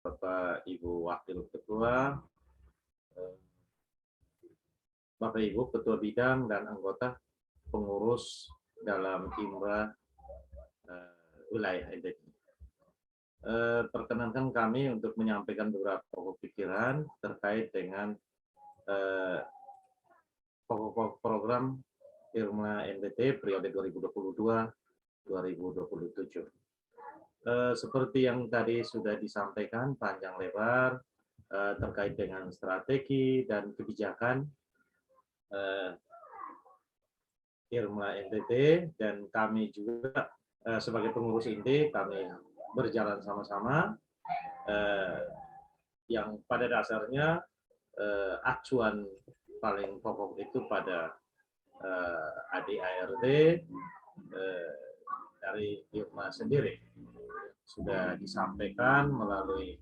Bapak Ibu Wakil Ketua, eh, Bapak Ibu Ketua Bidang dan anggota pengurus dalam IMRA wilayah NTT. Perkenankan kami untuk menyampaikan beberapa pokok pikiran terkait dengan pokok program IRMA NTT periode 2022-2027. Seperti yang tadi sudah disampaikan panjang lebar terkait dengan strategi dan kebijakan IRMA NTT, dan kami juga sebagai pengurus inti kami berjalan sama-sama yang pada dasarnya acuan paling pokok itu pada ADART dari IRMA sendiri sudah disampaikan melalui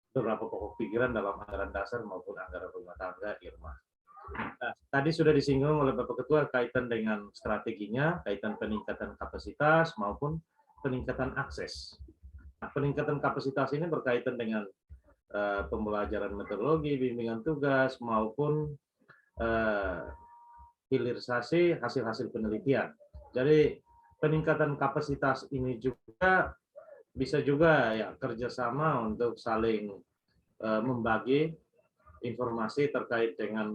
beberapa pokok pikiran dalam anggaran dasar maupun anggaran rumah tangga IRMA. Nah, tadi sudah disinggung oleh Bapak Ketua kaitan dengan strateginya, kaitan peningkatan kapasitas maupun peningkatan akses. Nah, peningkatan kapasitas ini berkaitan dengan pembelajaran metodologi, bimbingan tugas maupun hilirisasi hasil-hasil penelitian. Jadi peningkatan kapasitas ini juga bisa juga ya kerjasama untuk saling membagi informasi terkait dengan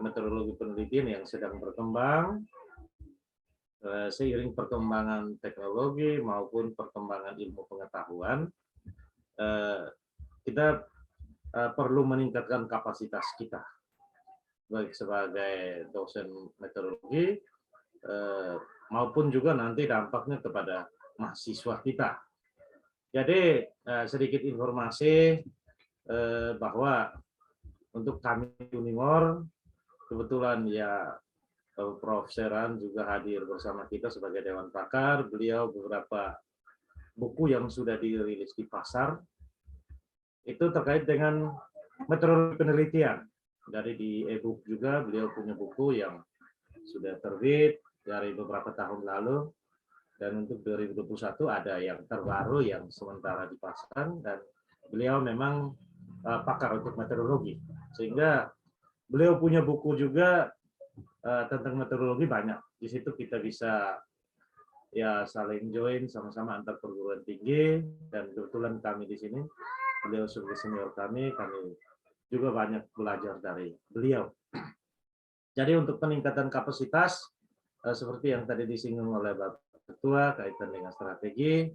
metodologi penelitian yang sedang berkembang seiring perkembangan teknologi maupun perkembangan ilmu pengetahuan. Kita perlu meningkatkan kapasitas kita baik sebagai dosen metodologi maupun juga nanti dampaknya kepada mahasiswa kita. Jadi sedikit informasi bahwa untuk kami Unimor kebetulan ya Prof. Seran juga hadir bersama kita sebagai Dewan Pakar. Beliau beberapa buku yang sudah dirilis di pasar itu terkait dengan metodologi penelitian. Dari di e-book juga beliau punya buku yang sudah terbit dari beberapa tahun lalu, dan untuk 2021 ada yang terbaru yang sementara dipasang, dan beliau memang pakar untuk metodologi sehingga beliau punya buku juga tentang metodologi banyak. Di situ kita bisa ya saling join sama-sama antar perguruan tinggi, dan kebetulan kami di sini beliau sebagai senior kami juga banyak belajar dari beliau. Jadi untuk peningkatan kapasitas seperti yang tadi disinggung oleh Bapak Ketua kaitan dengan strategi,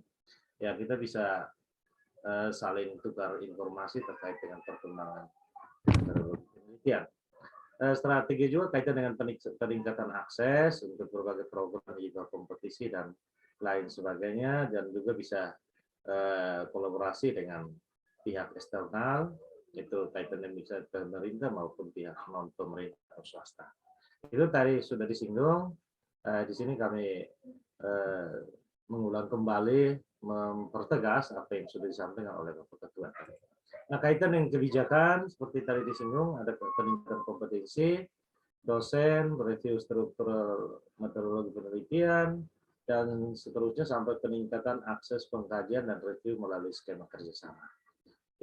ya kita bisa saling tukar informasi terkait dengan perkembangan penelitian. Strategi juga kaitan dengan peningkatan akses untuk berbagai program juga kompetisi dan lain sebagainya, dan juga bisa kolaborasi dengan pihak eksternal, itu kaitan dengan bisa pemerintah maupun pihak non pemerintah atau swasta. Itu tadi sudah disinggung. Di sini kami mengulang kembali, mempertegas apa yang sudah disampaikan oleh Bapak Ketua. Nah, kaitan dengan kebijakan seperti tadi disinggung, ada peningkatan kompetensi dosen, review struktur metodologi penelitian, dan seterusnya sampai peningkatan akses pengkajian dan review melalui skema kerjasama.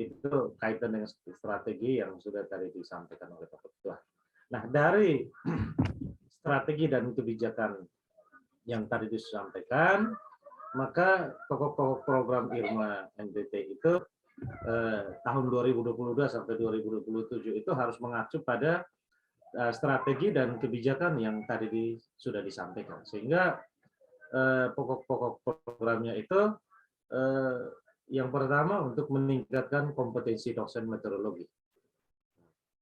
Itu kaitan dengan strategi yang sudah tadi disampaikan oleh Bapak Ketua. Nah, dari strategi dan kebijakan yang tadi disampaikan, maka pokok-pokok program IRMA NTT itu tahun 2022 sampai 2027 itu harus mengacu pada strategi dan kebijakan yang tadi sudah disampaikan, sehingga pokok-pokok programnya itu yang pertama untuk meningkatkan kompetensi dosen metodologi.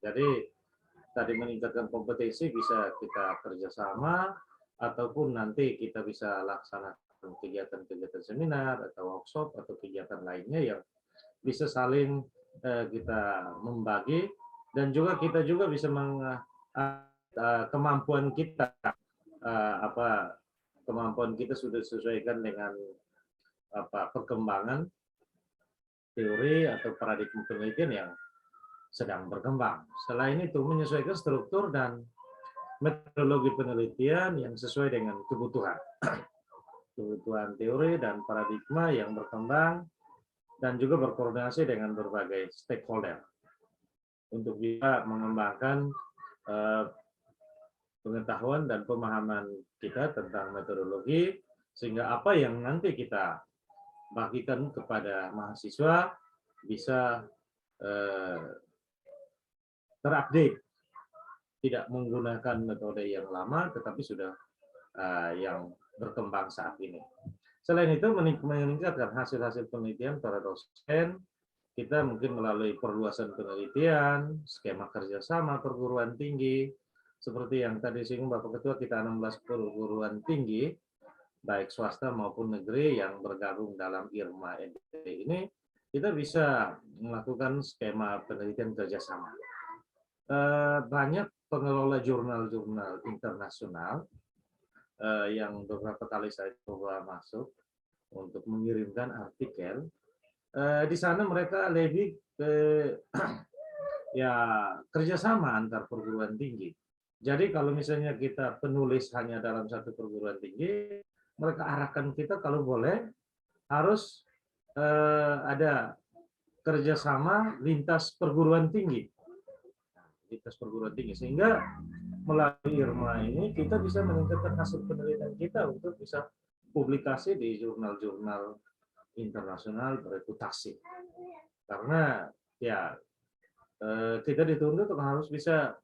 Jadi tadi meningkatkan kompetensi bisa kita kerjasama ataupun nanti kita bisa laksanakan kegiatan-kegiatan seminar atau workshop atau kegiatan lainnya yang bisa saling kita membagi, dan juga kita juga bisa kemampuan kita kemampuan kita sudah disesuaikan dengan perkembangan teori atau paradigma penelitian yang sedang berkembang. Selain itu menyesuaikan struktur dan metodologi penelitian yang sesuai dengan kebutuhan. kebutuhan teori dan paradigma yang berkembang, dan juga berkoordinasi dengan berbagai stakeholder untuk bisa mengembangkan eh, pengetahuan dan pemahaman kita tentang metodologi, sehingga apa yang nanti kita bagikan kepada mahasiswa bisa eh, terupdate, tidak menggunakan metode yang lama, tetapi sudah yang berkembang saat ini. Selain itu, meningkatkan hasil-hasil penelitian para dosen, kita mungkin melalui perluasan penelitian, skema kerjasama perguruan tinggi, seperti yang tadi singgung Bapak Ketua, kita 16 perguruan tinggi, baik swasta maupun negeri yang bergabung dalam IRMA NTT ini, kita bisa melakukan skema penelitian kerjasama. Banyak pengelola jurnal-jurnal internasional yang beberapa kali saya coba masuk untuk mengirimkan artikel. Di sana mereka lebih ya kerjasama antar perguruan tinggi. Jadi kalau misalnya kita penulis hanya dalam satu perguruan tinggi, mereka arahkan kita kalau boleh harus ada kerjasama lintas perguruan tinggi, sehingga melalui IRMA ini kita bisa meningkatkan hasil penelitian kita untuk bisa publikasi di jurnal-jurnal internasional bereputasi. Karena ya kita dituntut untuk harus bisa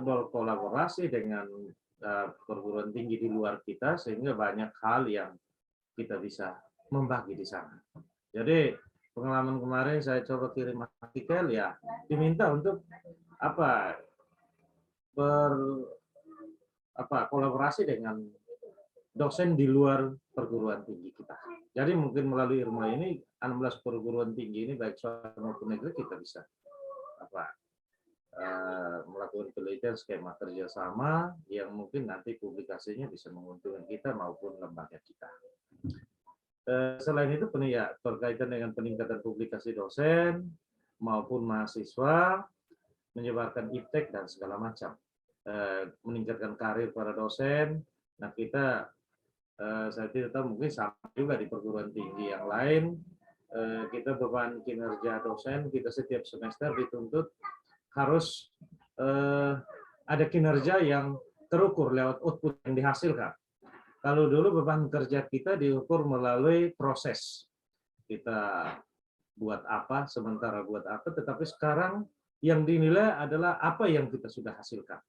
berkolaborasi dengan perguruan tinggi di luar kita, sehingga banyak hal yang kita bisa membagi di sana. Jadi pengalaman kemarin saya coba kirim artikel, ya diminta untuk kolaborasi dengan dosen di luar perguruan tinggi kita. Jadi mungkin melalui IRMA ini 16 perguruan tinggi ini baik swasta maupun negeri kita bisa melakukan penelitian skema kerjasama yang mungkin nanti publikasinya bisa menguntungkan kita maupun lembaga kita. Selain itu berkaitan dengan peningkatan publikasi dosen maupun mahasiswa, menyebarkan iptek dan segala macam, meningkatkan karir para dosen. Nah kita saya tidak tahu, mungkin sama juga di perguruan tinggi yang lain, kita beban kinerja dosen kita setiap semester dituntut harus ada kinerja yang terukur lewat output yang dihasilkan. Kalau dulu beban kerja kita diukur melalui proses, kita buat apa, sementara buat apa, tetapi sekarang yang dinilai adalah apa yang kita sudah hasilkan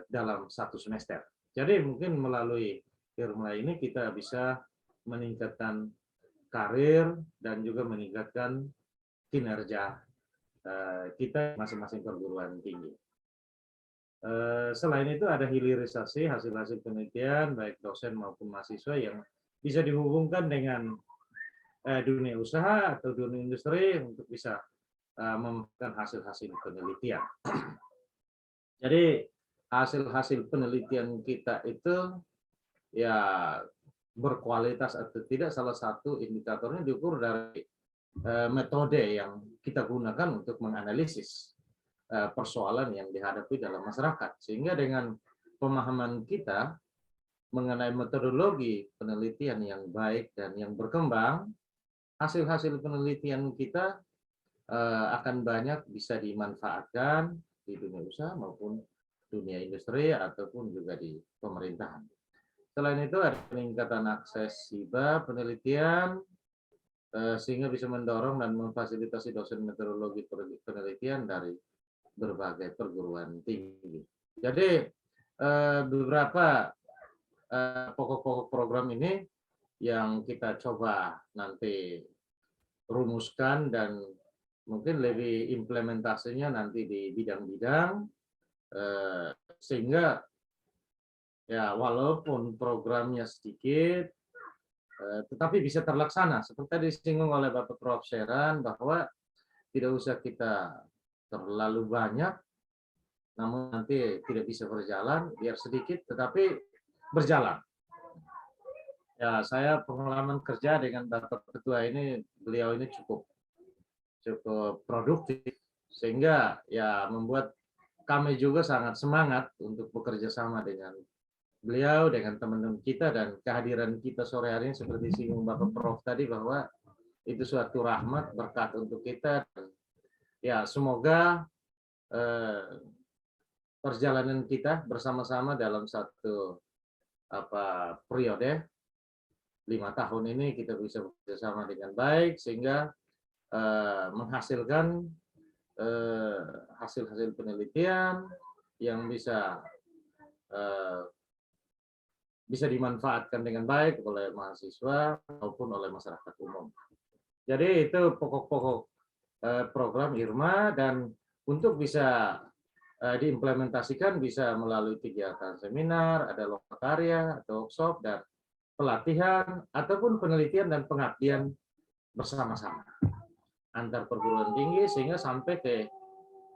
dalam satu semester. Jadi mungkin melalui IRMA ini kita bisa meningkatkan karir dan juga meningkatkan kinerja kita masing-masing perguruan tinggi. Selain itu ada hilirisasi hasil-hasil penelitian baik dosen maupun mahasiswa yang bisa dihubungkan dengan dunia usaha atau dunia industri untuk bisa memberikan hasil-hasil penelitian. Jadi hasil-hasil penelitian kita itu ya berkualitas atau tidak, salah satu indikatornya diukur dari metode yang kita gunakan untuk menganalisis persoalan yang dihadapi dalam masyarakat. Sehingga dengan pemahaman kita mengenai metodologi penelitian yang baik dan yang berkembang, hasil-hasil penelitian kita akan banyak bisa dimanfaatkan di dunia usaha maupun dunia industri ataupun juga di pemerintahan. Selain itu ada peningkatan akses hibah penelitian sehingga bisa mendorong dan memfasilitasi dosen metodologi penelitian dari berbagai perguruan tinggi. Jadi beberapa pokok-pokok program ini yang kita coba nanti rumuskan dan mungkin lebih implementasinya nanti di bidang-bidang sehingga ya walaupun programnya sedikit tetapi bisa terlaksana. Seperti disinggung oleh Bapak Prof. Sheran bahwa tidak usah kita terlalu banyak, namun nanti tidak bisa berjalan, biar sedikit tetapi berjalan. Ya, saya pengalaman kerja dengan Bapak Ketua ini, beliau ini cukup produktif, sehingga ya membuat kami juga sangat semangat untuk bekerja sama dengan beliau dengan teman-teman kita dan kehadiran kita sore hari ini seperti singgung Bapak Prof tadi bahwa itu suatu rahmat berkat untuk kita. Ya, semoga perjalanan kita bersama-sama dalam satu periode 5 tahun ini kita bisa bekerjasama dengan baik sehingga menghasilkan hasil-hasil penelitian yang bisa dimanfaatkan dengan baik oleh mahasiswa maupun oleh masyarakat umum. Jadi itu pokok-pokok program IRMA, dan untuk bisa diimplementasikan bisa melalui kegiatan seminar, ada lokakarya atau workshop, dan pelatihan ataupun penelitian dan pengabdian bersama-sama antar perguruan tinggi sehingga sampai ke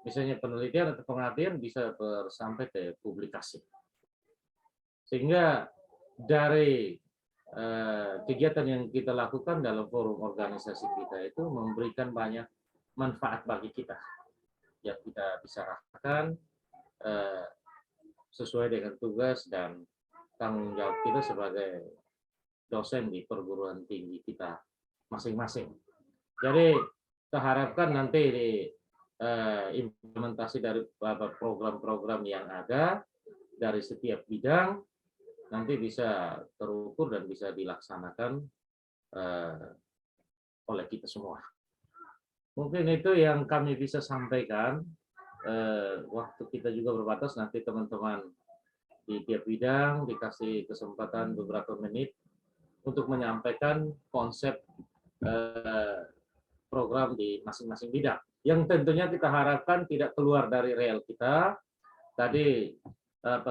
misalnya penelitian atau pengabdian bisa sampai ke publikasi. Sehingga dari kegiatan yang kita lakukan dalam forum organisasi kita itu memberikan banyak manfaat bagi kita yang kita bisa rasakan sesuai dengan tugas dan tanggung jawab kita sebagai dosen di perguruan tinggi kita masing-masing. Jadi kita harapkan nanti di implementasi dari program-program yang ada dari setiap bidang nanti bisa terukur dan bisa dilaksanakan oleh kita semua. Mungkin itu yang kami bisa sampaikan. Waktu kita juga berbatas, nanti teman-teman di tiap bidang dikasih kesempatan beberapa menit untuk menyampaikan konsep program di masing-masing bidang. Yang tentunya kita harapkan tidak keluar dari rel kita. Tadi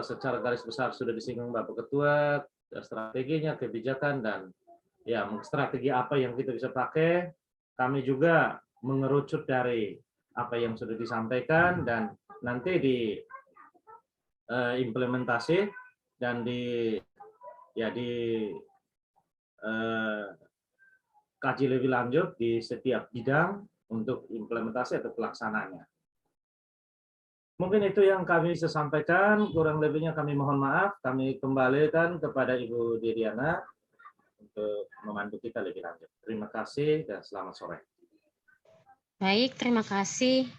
secara garis besar sudah disinggung Bapak Ketua, strateginya, kebijakan, dan ya strategi apa yang kita bisa pakai. Kami juga mengerucut dari apa yang sudah disampaikan dan nanti di implementasi dan kaji lebih lanjut di setiap bidang untuk implementasi atau pelaksanaannya. Mungkin itu yang kami bisa sampaikan, kurang lebihnya kami mohon maaf. Kami kembalikan kepada Ibu Didiana untuk memandu kita lebih lanjut. Terima kasih dan selamat sore. Baik, terima kasih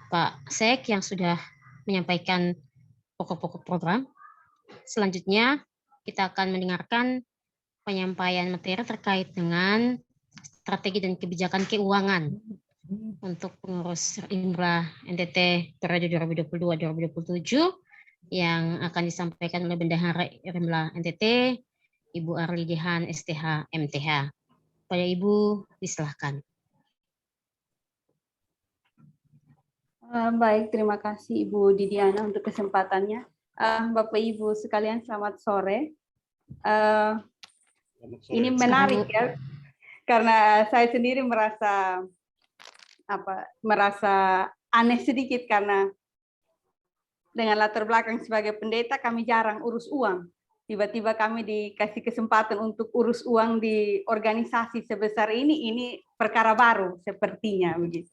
Pak Sek yang sudah menyampaikan pokok-pokok program. Selanjutnya kita akan mendengarkan penyampaian materi terkait dengan strategi dan kebijakan keuangan untuk pengurus IMRA NTT periode 2022-2027 yang akan disampaikan oleh Bendahara IMRA NTT, Ibu Arli Dehan, STH, MTH. Pada Ibu, disilahkan. Baik, terima kasih Ibu Didiana untuk kesempatannya. Bapak Ibu sekalian, selamat sore. Ini menarik ya, karena saya sendiri merasa aneh sedikit karena dengan latar belakang sebagai pendeta kami jarang urus uang. Tiba-tiba kami dikasih kesempatan untuk urus uang di organisasi sebesar ini perkara baru sepertinya begitu.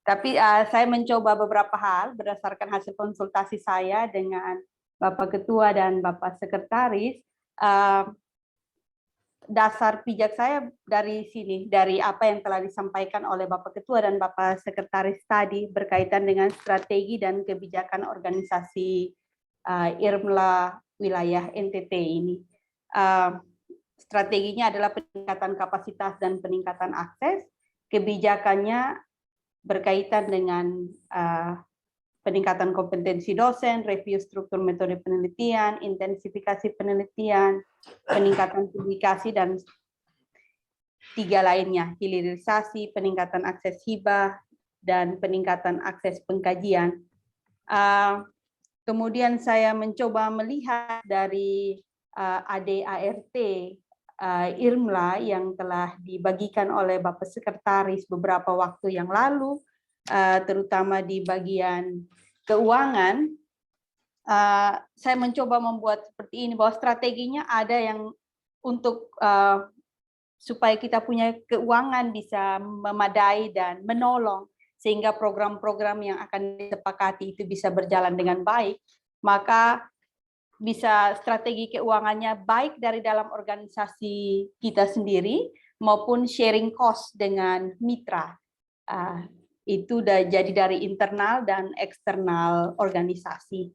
Tapi saya mencoba beberapa hal berdasarkan hasil konsultasi saya dengan Bapak Ketua dan Bapak Sekretaris. Dasar pijak saya dari sini, dari apa yang telah disampaikan oleh Bapak Ketua dan Bapak Sekretaris tadi berkaitan dengan strategi dan kebijakan organisasi IRMLA wilayah NTT ini. Strateginya adalah peningkatan kapasitas dan peningkatan akses, kebijakannya berkaitan dengan peningkatan kompetensi dosen, review struktur metode penelitian, intensifikasi penelitian, peningkatan publikasi, dan 3 lainnya, hilirisasi, peningkatan akses hibah, dan peningkatan akses pengkajian. Kemudian saya mencoba melihat dari ADART IRMLA yang telah dibagikan oleh Bapak Sekretaris beberapa waktu yang lalu, terutama di bagian keuangan. Saya mencoba membuat seperti ini, bahwa strateginya ada yang untuk supaya kita punya keuangan bisa memadai dan menolong sehingga program-program yang akan disepakati itu bisa berjalan dengan baik. Maka bisa strategi keuangannya baik dari dalam organisasi kita sendiri maupun sharing cost dengan mitra. Itu jadi dari internal dan eksternal organisasi.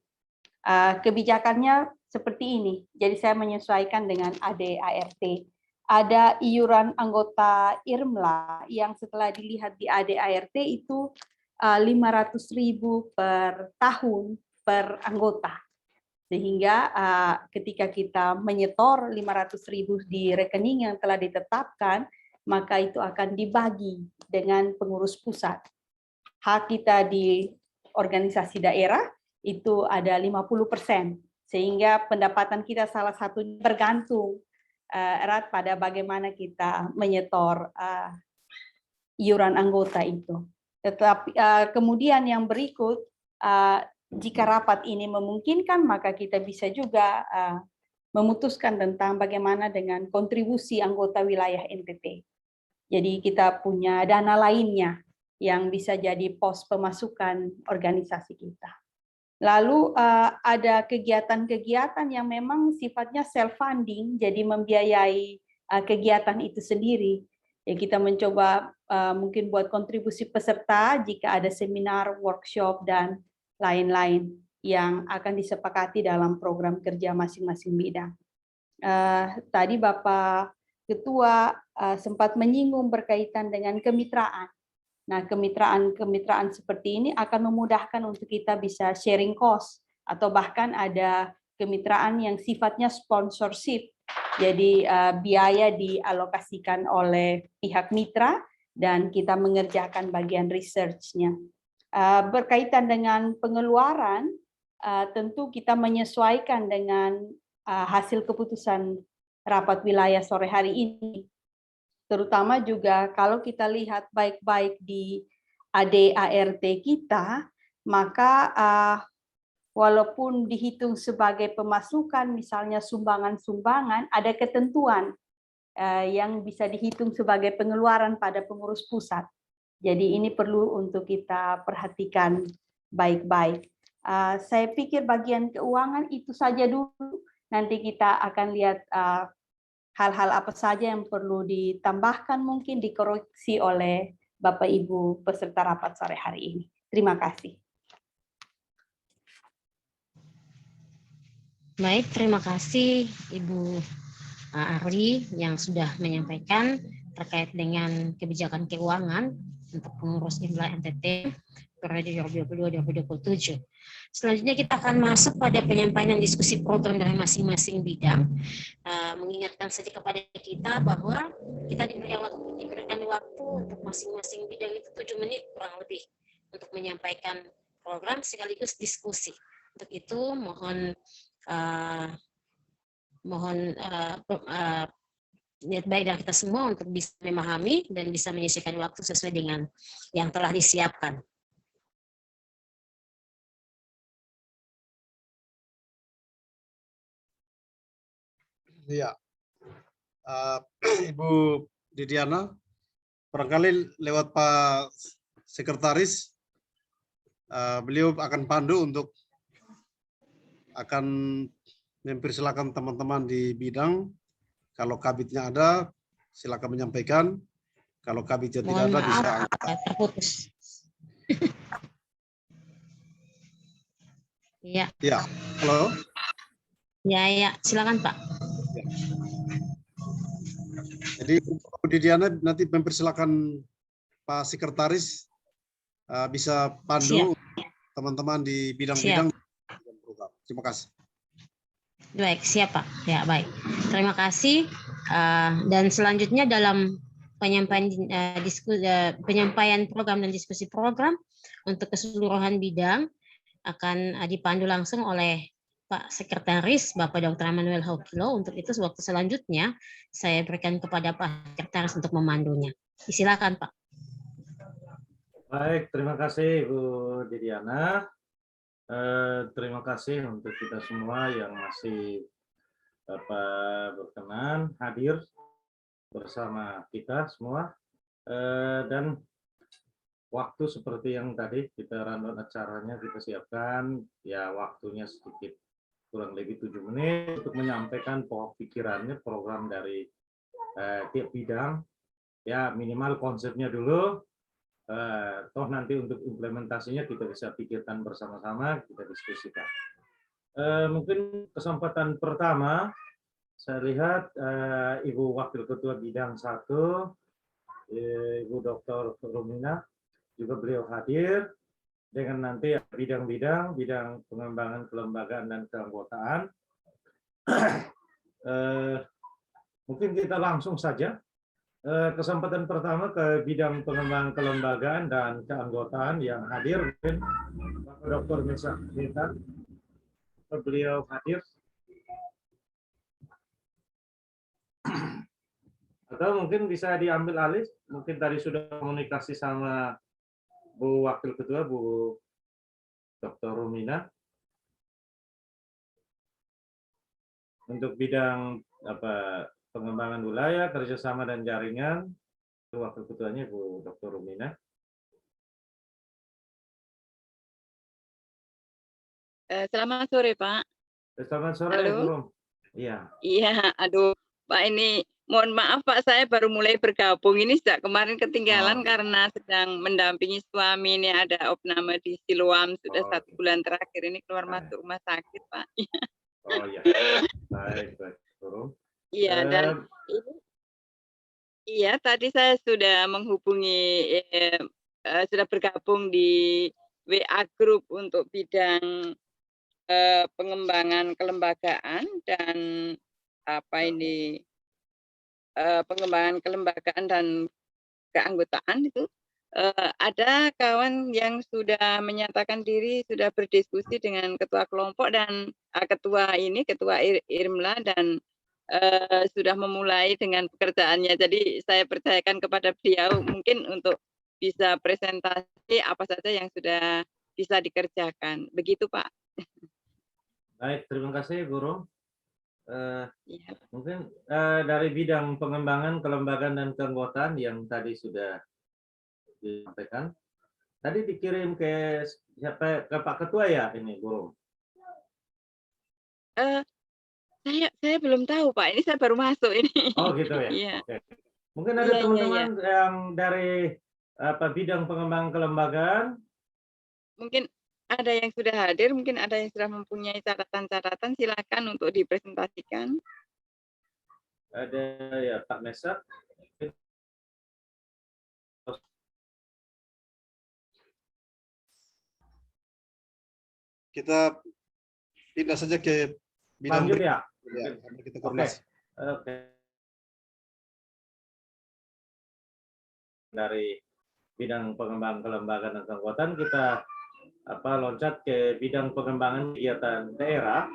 Kebijakannya seperti ini. Jadi saya menyesuaikan dengan AD/ART. Ada iuran anggota IRMLA yang setelah dilihat di AD/ART itu 500.000 per tahun per anggota. Sehingga ketika kita menyetor 500.000 di rekening yang telah ditetapkan, maka itu akan dibagi dengan pengurus pusat. Hak kita di organisasi daerah itu ada 50%, sehingga pendapatan kita salah satunya bergantung erat pada bagaimana kita menyetor iuran anggota itu. Tetapi kemudian yang berikut, jika rapat ini memungkinkan, maka kita bisa juga memutuskan tentang bagaimana dengan kontribusi anggota wilayah NTT. Jadi kita punya dana lainnya yang bisa jadi pos pemasukan organisasi kita. Lalu ada kegiatan-kegiatan yang memang sifatnya self-funding, jadi membiayai kegiatan itu sendiri. Ya, kita mencoba mungkin buat kontribusi peserta jika ada seminar, workshop, dan lain-lain yang akan disepakati dalam program kerja masing-masing bidang. Tadi Bapak Ketua sempat menyinggung berkaitan dengan kemitraan. Nah, kemitraan seperti ini akan memudahkan untuk kita bisa sharing cost, atau bahkan ada kemitraan yang sifatnya sponsorship. Jadi biaya dialokasikan oleh pihak mitra dan kita mengerjakan bagian research-nya. Berkaitan dengan pengeluaran, tentu kita menyesuaikan dengan hasil keputusan rapat wilayah sore hari ini. Terutama juga kalau kita lihat baik-baik di AD/ART kita, maka walaupun dihitung sebagai pemasukan, misalnya sumbangan-sumbangan, ada ketentuan yang bisa dihitung sebagai pengeluaran pada pengurus pusat. Jadi ini perlu untuk kita perhatikan baik-baik. Saya pikir bagian keuangan itu saja dulu. Nanti kita akan lihat hal-hal apa saja yang perlu ditambahkan, mungkin dikoreksi oleh Bapak Ibu peserta rapat sore hari ini. Terima kasih. Baik, terima kasih Ibu Arli yang sudah menyampaikan terkait dengan kebijakan keuangan untuk pengurus IRMLA NTT periode 2022-2027. Selanjutnya kita akan masuk pada penyampaian diskusi program dari masing-masing bidang. Mengingatkan saja kepada kita bahwa kita diberikan waktu untuk masing-masing bidang itu 7 menit kurang lebih untuk menyampaikan program sekaligus diskusi. Untuk itu mohon niat baik dari kita semua untuk bisa memahami dan bisa menyisihkan waktu sesuai dengan yang telah disiapkan. Iya, Ibu Didiana, barangkali lewat Pak Sekretaris, beliau akan pandu untuk akan mempersilakan teman-teman di bidang. Kalau kabitnya ada, silakan menyampaikan. Kalau kabitnya tidak ada, bisa terputus. Iya. Ya, halo. Ya, silakan Pak. Jadi Bu Didiana nanti mempersilakan Pak Sekretaris bisa pandu teman-teman di bidang-bidang. Terima kasih. Baik, siap Pak. Ya, baik. Terima kasih. Dan selanjutnya dalam penyampaian program dan diskusi program untuk keseluruhan bidang akan dipandu langsung oleh Pak Sekretaris, Bapak Dr. Manuel Haukilo. Untuk itu, waktu selanjutnya saya berikan kepada Pak Sekretaris untuk memandunya. Silakan, Pak. Baik, terima kasih Bu Didiana. Terima kasih untuk kita semua yang masih berkenan hadir bersama kita semua. Dan waktu seperti yang tadi kita rundown acaranya kita siapkan, ya waktunya sedikit kurang lebih 7 menit untuk menyampaikan pokok pikirannya program dari tiap bidang. Ya minimal konsepnya dulu. Toh nanti untuk implementasinya kita bisa pikirkan bersama-sama, kita diskusikan. Mungkin kesempatan pertama saya lihat Ibu Wakil Ketua Bidang 1, Ibu Dr. Rumina, juga beliau hadir dengan nanti bidang-bidang, bidang pengembangan kelembagaan dan keanggotaan. Mungkin kita langsung saja. Kesempatan pertama ke bidang pengembangan kelembagaan dan keanggotaan yang hadir, mungkin Bapak Dr. Mesa Hintan, beliau hadir. Atau mungkin bisa diambil alih, mungkin tadi sudah komunikasi sama Bu Wakil Ketua, Bu Dr. Rumina. Untuk bidang pengembangan wilayah, kerjasama dan jaringan, Wakil Ketuanya Bu Dr. Rumina. Selamat sore, Pak. Selamat sore, Halo. Bu Rum. Iya. Iya, aduh, Pak, ini mohon maaf, Pak, saya baru mulai bergabung ini sejak kemarin ketinggalan karena sedang mendampingi suami. Ini ada opname di Siloam, sudah 1 bulan terakhir ini keluar masuk rumah sakit, Pak. Oh iya, baik, Bu Rum. Iya, dan iya, tadi saya sudah menghubungi, sudah bergabung di WA Group untuk bidang pengembangan kelembagaan dan pengembangan kelembagaan dan keanggotaan itu. Ada kawan yang sudah menyatakan diri, sudah berdiskusi dengan ketua kelompok dan ketua IRMLA dan sudah memulai dengan pekerjaannya. Jadi saya percayakan kepada beliau mungkin untuk bisa presentasi apa saja yang sudah bisa dikerjakan. Begitu, Pak. Baik, terima kasih, Bu Rum. Ya. Mungkin dari bidang pengembangan kelembagaan dan keanggotaan yang tadi sudah disampaikan, tadi dikirim ke siapa, ke Pak Ketua ya ini, Bu Rum? Saya belum tahu, Pak. Ini saya baru masuk ini. Oh gitu ya. Iya. Oke. Mungkin ada teman-teman yang dari bidang pengembangan kelembagaan. Mungkin ada yang sudah hadir, mungkin ada yang sudah mempunyai catatan-catatan. Silakan untuk dipresentasikan. Ada ya Pak Mesa. Kita pindah saja ke bidang lanjut ya. Kita koordinasi. Oke. Dari bidang pengembangan kelembagaan dan keanggotaan kita loncat ke bidang pengembangan kegiatan daerah.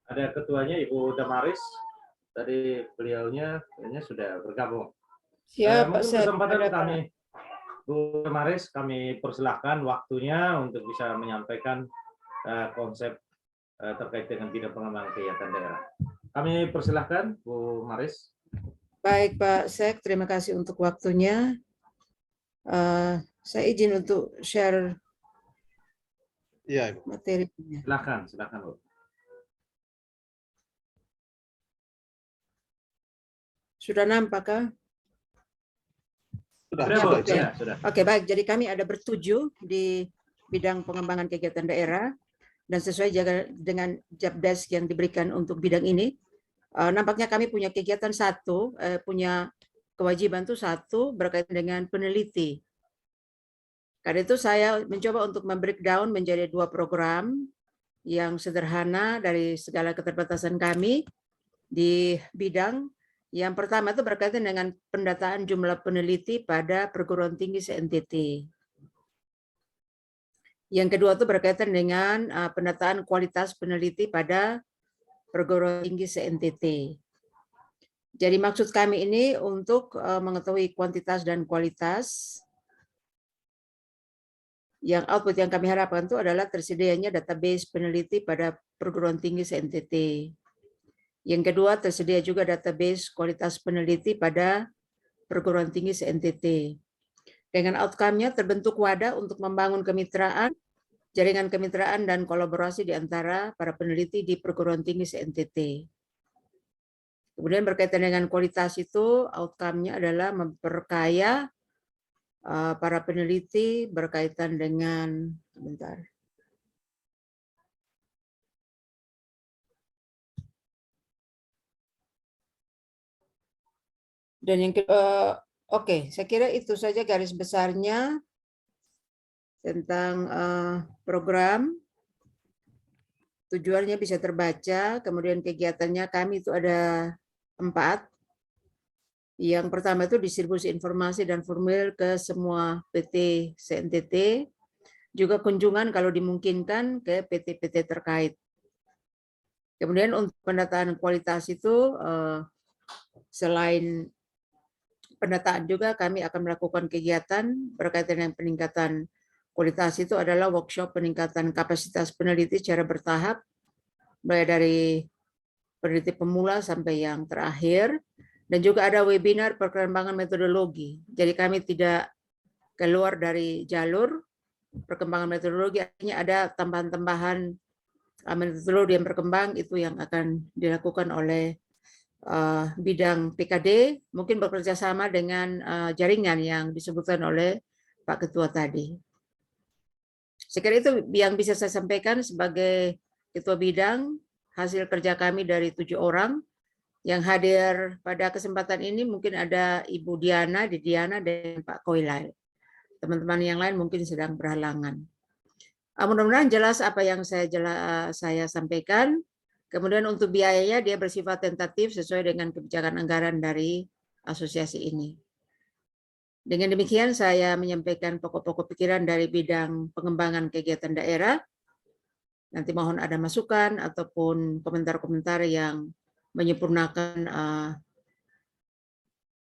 Ada ketuanya Ibu Damaris. Tadi beliaunya kayaknya sudah bergabung. Siap, mungkin Pak. kesempatan kami Bu Damaris, kami persilahkan waktunya untuk bisa menyampaikan konsep terkait dengan bidang pengembangan kegiatan daerah. Kami persilahkan Bu Maris. Baik, Pak Sek, terima kasih untuk waktunya. Saya izin untuk share materinya. Silakan Bu. Sudah nampak kah? Sudah. Oke, baik. Jadi kami ada bertujuh di bidang pengembangan kegiatan daerah dan sesuai dengan job desk yang diberikan untuk bidang ini. Nampaknya kami punya kegiatan satu, punya kewajiban tuh satu berkaitan dengan peneliti. Karena itu saya mencoba untuk membreakdown menjadi 2 program yang sederhana dari segala keterbatasan kami di bidang. Yang pertama itu berkaitan dengan pendataan jumlah peneliti pada perguruan tinggi se-NTT. Yang kedua itu berkaitan dengan pendataan kualitas peneliti pada perguruan tinggi se-NTT. Jadi maksud kami ini untuk mengetahui kuantitas dan kualitas. Yang output yang kami harapkan itu adalah tersedianya database peneliti pada perguruan tinggi se-NTT. Yang kedua, tersedia juga database kualitas peneliti pada perguruan tinggi se-NTT. Dengan outcome-nya terbentuk wadah untuk membangun kemitraan jaringan kemitraan dan kolaborasi di antara para peneliti di perguruan tinggi se-NTT. Kemudian berkaitan dengan kualitas itu, outcome-nya adalah memperkaya para peneliti berkaitan dengan, sebentar. Dan yang oke, saya kira itu saja garis besarnya tentang program. Tujuannya bisa terbaca, kemudian kegiatannya kami itu ada 4. Yang pertama itu distribusi informasi dan formulir ke semua PT se-NTT, juga kunjungan kalau dimungkinkan ke PT-PT terkait. Kemudian untuk pendataan kualitas itu, selain pendataan juga kami akan melakukan kegiatan berkaitan dengan peningkatan kualitas itu adalah workshop peningkatan kapasitas peneliti secara bertahap, mulai dari peneliti pemula sampai yang terakhir, dan juga ada webinar perkembangan metodologi. Jadi kami tidak keluar dari jalur perkembangan metodologi, artinya ada tambahan-tambahan metodologi yang berkembang itu yang akan dilakukan oleh bidang PKD, mungkin bekerja sama dengan jaringan yang disebutkan oleh Pak Ketua tadi. Saya kira itu yang bisa saya sampaikan sebagai Ketua Bidang, hasil kerja kami dari 7 orang. Yang hadir pada kesempatan ini mungkin ada Ibu Diana, Didiana, dan Pak Koilai. Teman-teman yang lain mungkin sedang berhalangan. Mudah-mudahan jelas apa yang saya sampaikan. Kemudian untuk biayanya dia bersifat tentatif sesuai dengan kebijakan anggaran dari asosiasi ini. Dengan demikian saya menyampaikan pokok-pokok pikiran dari bidang pengembangan kegiatan daerah. Nanti mohon ada masukan ataupun komentar-komentar yang menyempurnakan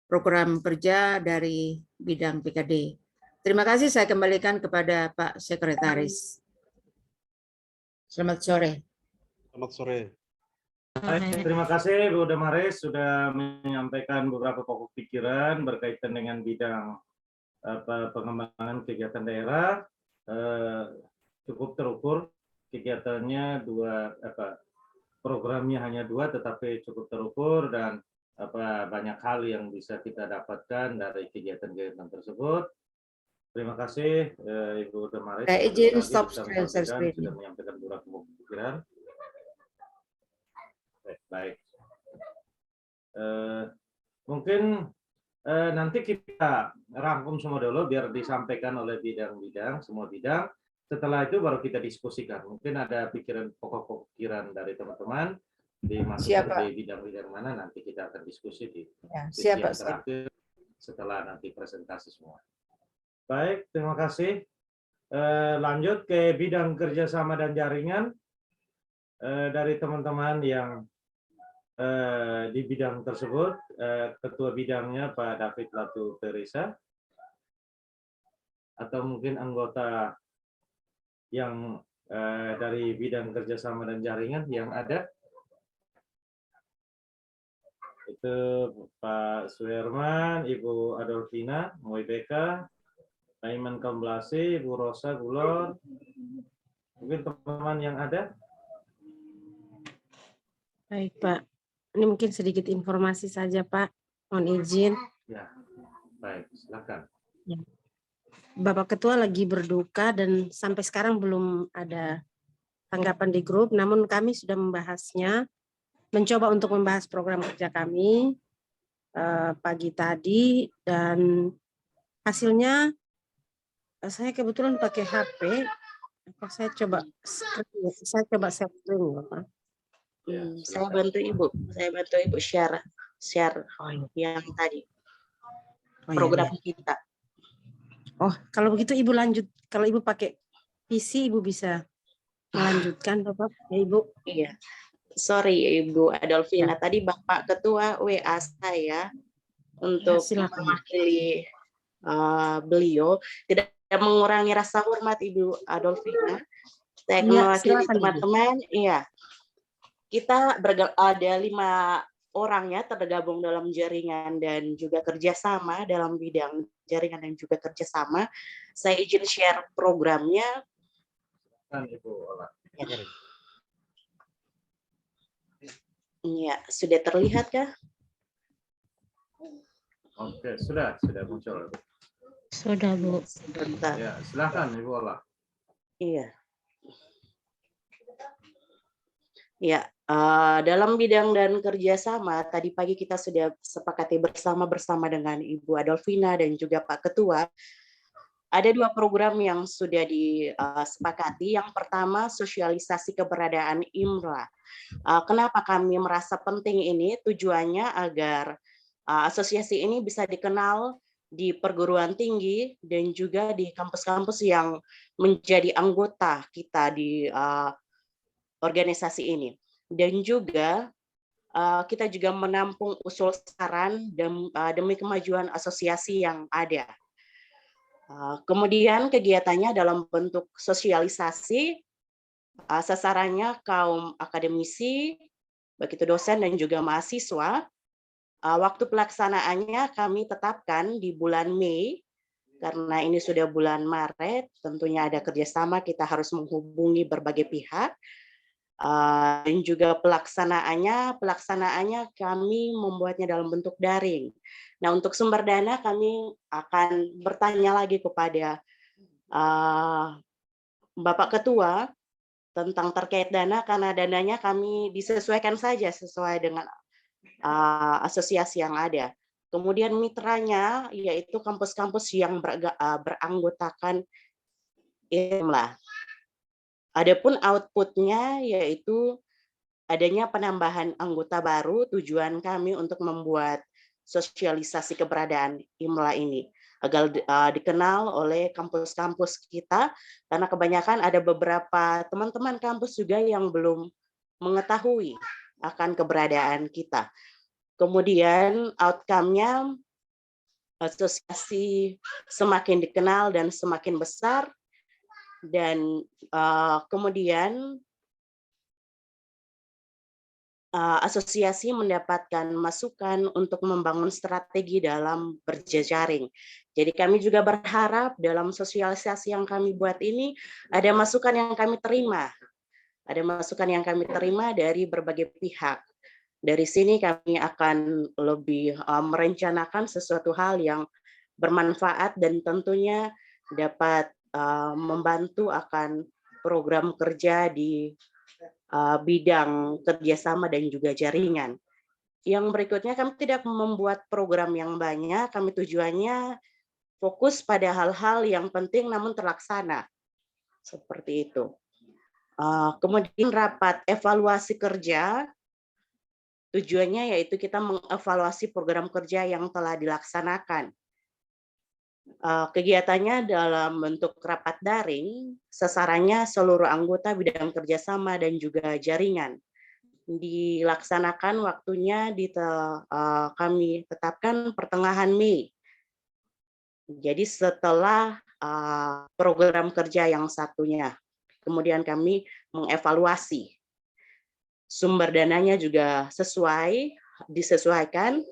program kerja dari bidang PKD. Terima kasih, saya kembalikan kepada Pak Sekretaris. Selamat sore. Selamat sore. Baik, terima kasih Bu Damaris sudah menyampaikan beberapa pokok pikiran berkaitan dengan bidang pengembangan kegiatan daerah. Cukup terukur, kegiatannya programnya hanya 2, tetapi cukup terukur dan banyak hal yang bisa kita dapatkan dari kegiatan-kegiatan tersebut. Terima kasih Ibu Damaris. Izin stop screen. Sudah menyampaikan beberapa pokok pikiran. Baik. Mungkin nanti kita rangkum semua dulu biar disampaikan oleh bidang-bidang, semua bidang. Setelah itu baru kita diskusikan. Mungkin ada pokok pikiran dari teman-teman di bidang-bidang mana nanti kita akan diskusi di siapa terakhir setelah nanti presentasi semua. Baik, terima kasih. Lanjut ke bidang kerjasama dan jaringan dari teman-teman yang di bidang tersebut. Ketua bidangnya Pak David Latu Teresa, atau mungkin anggota yang dari bidang kerjasama dan jaringan yang ada. Itu Pak Suherman, Ibu Adolfina Moibeka, Aiman Kamblasi, Ibu Rosa Gulor. Mungkin teman-teman yang ada. Baik Pak, ini mungkin sedikit informasi saja Pak, mohon izin. Ya, baik, silakan. Ya. Bapak Ketua lagi berduka dan sampai sekarang belum ada tanggapan di grup, namun kami sudah membahasnya, mencoba untuk membahas program kerja kami pagi tadi, dan hasilnya saya kebetulan pakai HP, saya coba share screen Bapak. Saya bantu Ibu share yang tadi program kita. Oh, kalau begitu Ibu lanjut. Kalau Ibu pakai PC, Ibu bisa melanjutkan, Bapak. Ya, Ibu. Iya. Sorry, Ibu Adolfina. Tadi Bapak Ketua WA saya untuk mewakili beliau. Tidak mengurangi rasa hormat, Ibu Adolfina. Saya mewakili teman-teman. Iya. Kita ada 5 orang ya tergabung dalam jaringan dan juga kerjasama dalam bidang jaringan dan juga kerjasama. Saya izin share programnya. Silakan Ibu Ola. Iya, sudah terlihat kah? Oke, sudah muncul. Sudah, Bu. Sebentar. Ya, silakan Ibu Ola. Iya. Ya, dalam bidang dan kerjasama, tadi pagi kita sudah sepakati bersama dengan Ibu Adolfina dan juga Pak Ketua, ada 2 program yang sudah disepakati. Yang pertama, sosialisasi keberadaan IMRA. Kenapa kami merasa penting ini? Tujuannya agar asosiasi ini bisa dikenal di perguruan tinggi dan juga di kampus-kampus yang menjadi anggota kita di organisasi ini. Dan juga kita juga menampung usul saran demi kemajuan asosiasi yang ada. Kemudian kegiatannya dalam bentuk sosialisasi, sasarannya kaum akademisi, baik itu dosen dan juga mahasiswa. Waktu pelaksanaannya kami tetapkan di bulan Mei, karena ini sudah bulan Maret, tentunya ada kerjasama, kita harus menghubungi berbagai pihak. Dan juga pelaksanaannya kami membuatnya dalam bentuk daring. Nah, untuk sumber dana kami akan bertanya lagi kepada Bapak Ketua tentang terkait dana, karena dananya kami disesuaikan saja sesuai dengan asosiasi yang ada. Kemudian mitranya yaitu kampus-kampus yang beranggotakan IMLA. Adapun outputnya yaitu adanya penambahan anggota baru, tujuan kami untuk membuat sosialisasi keberadaan IMLA ini agar dikenal oleh kampus-kampus kita, karena kebanyakan ada beberapa teman-teman kampus juga yang belum mengetahui akan keberadaan kita. Kemudian outcome-nya asosiasi semakin dikenal dan semakin besar, dan kemudian asosiasi mendapatkan masukan untuk membangun strategi dalam berjejaring. Jadi kami juga berharap dalam sosialisasi yang kami buat ini ada masukan yang kami terima. Ada masukan yang kami terima dari berbagai pihak. Dari sini kami akan lebih merencanakan sesuatu hal yang bermanfaat dan tentunya dapat membantu akan program kerja di bidang kerjasama dan juga jaringan. Yang berikutnya, kami tidak membuat program yang banyak, kami tujuannya fokus pada hal-hal yang penting namun terlaksana. Seperti itu. Kemudian rapat evaluasi kerja, tujuannya yaitu kita mengevaluasi program kerja yang telah dilaksanakan. Kegiatannya dalam bentuk rapat daring, sasarannya seluruh anggota bidang kerjasama dan juga jaringan. Dilaksanakan waktunya kami tetapkan pertengahan Mei. Jadi setelah program kerja yang satunya. Kemudian kami mengevaluasi. Sumber dananya juga disesuaikan.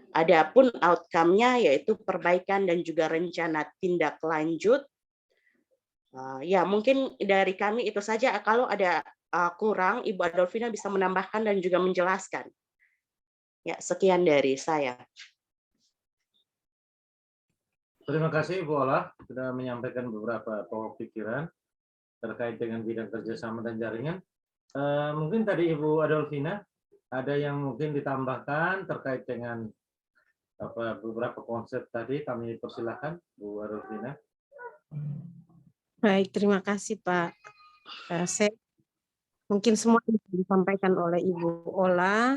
Adapun outcome-nya yaitu perbaikan dan juga rencana tindak lanjut. Ya, mungkin dari kami itu saja. Kalau ada kurang, Ibu Adolfina bisa menambahkan dan juga menjelaskan. Ya, sekian dari saya. Terima kasih Ibu Ola sudah menyampaikan beberapa pokok pikiran terkait dengan bidang kerjasama dan jaringan. Mungkin tadi Ibu Adolfina ada yang mungkin ditambahkan terkait dengan beberapa konsep tadi, kami persilahkan Bu Adolfina. Baik, terima kasih Pak. Mungkin semua yang disampaikan oleh Ibu Ola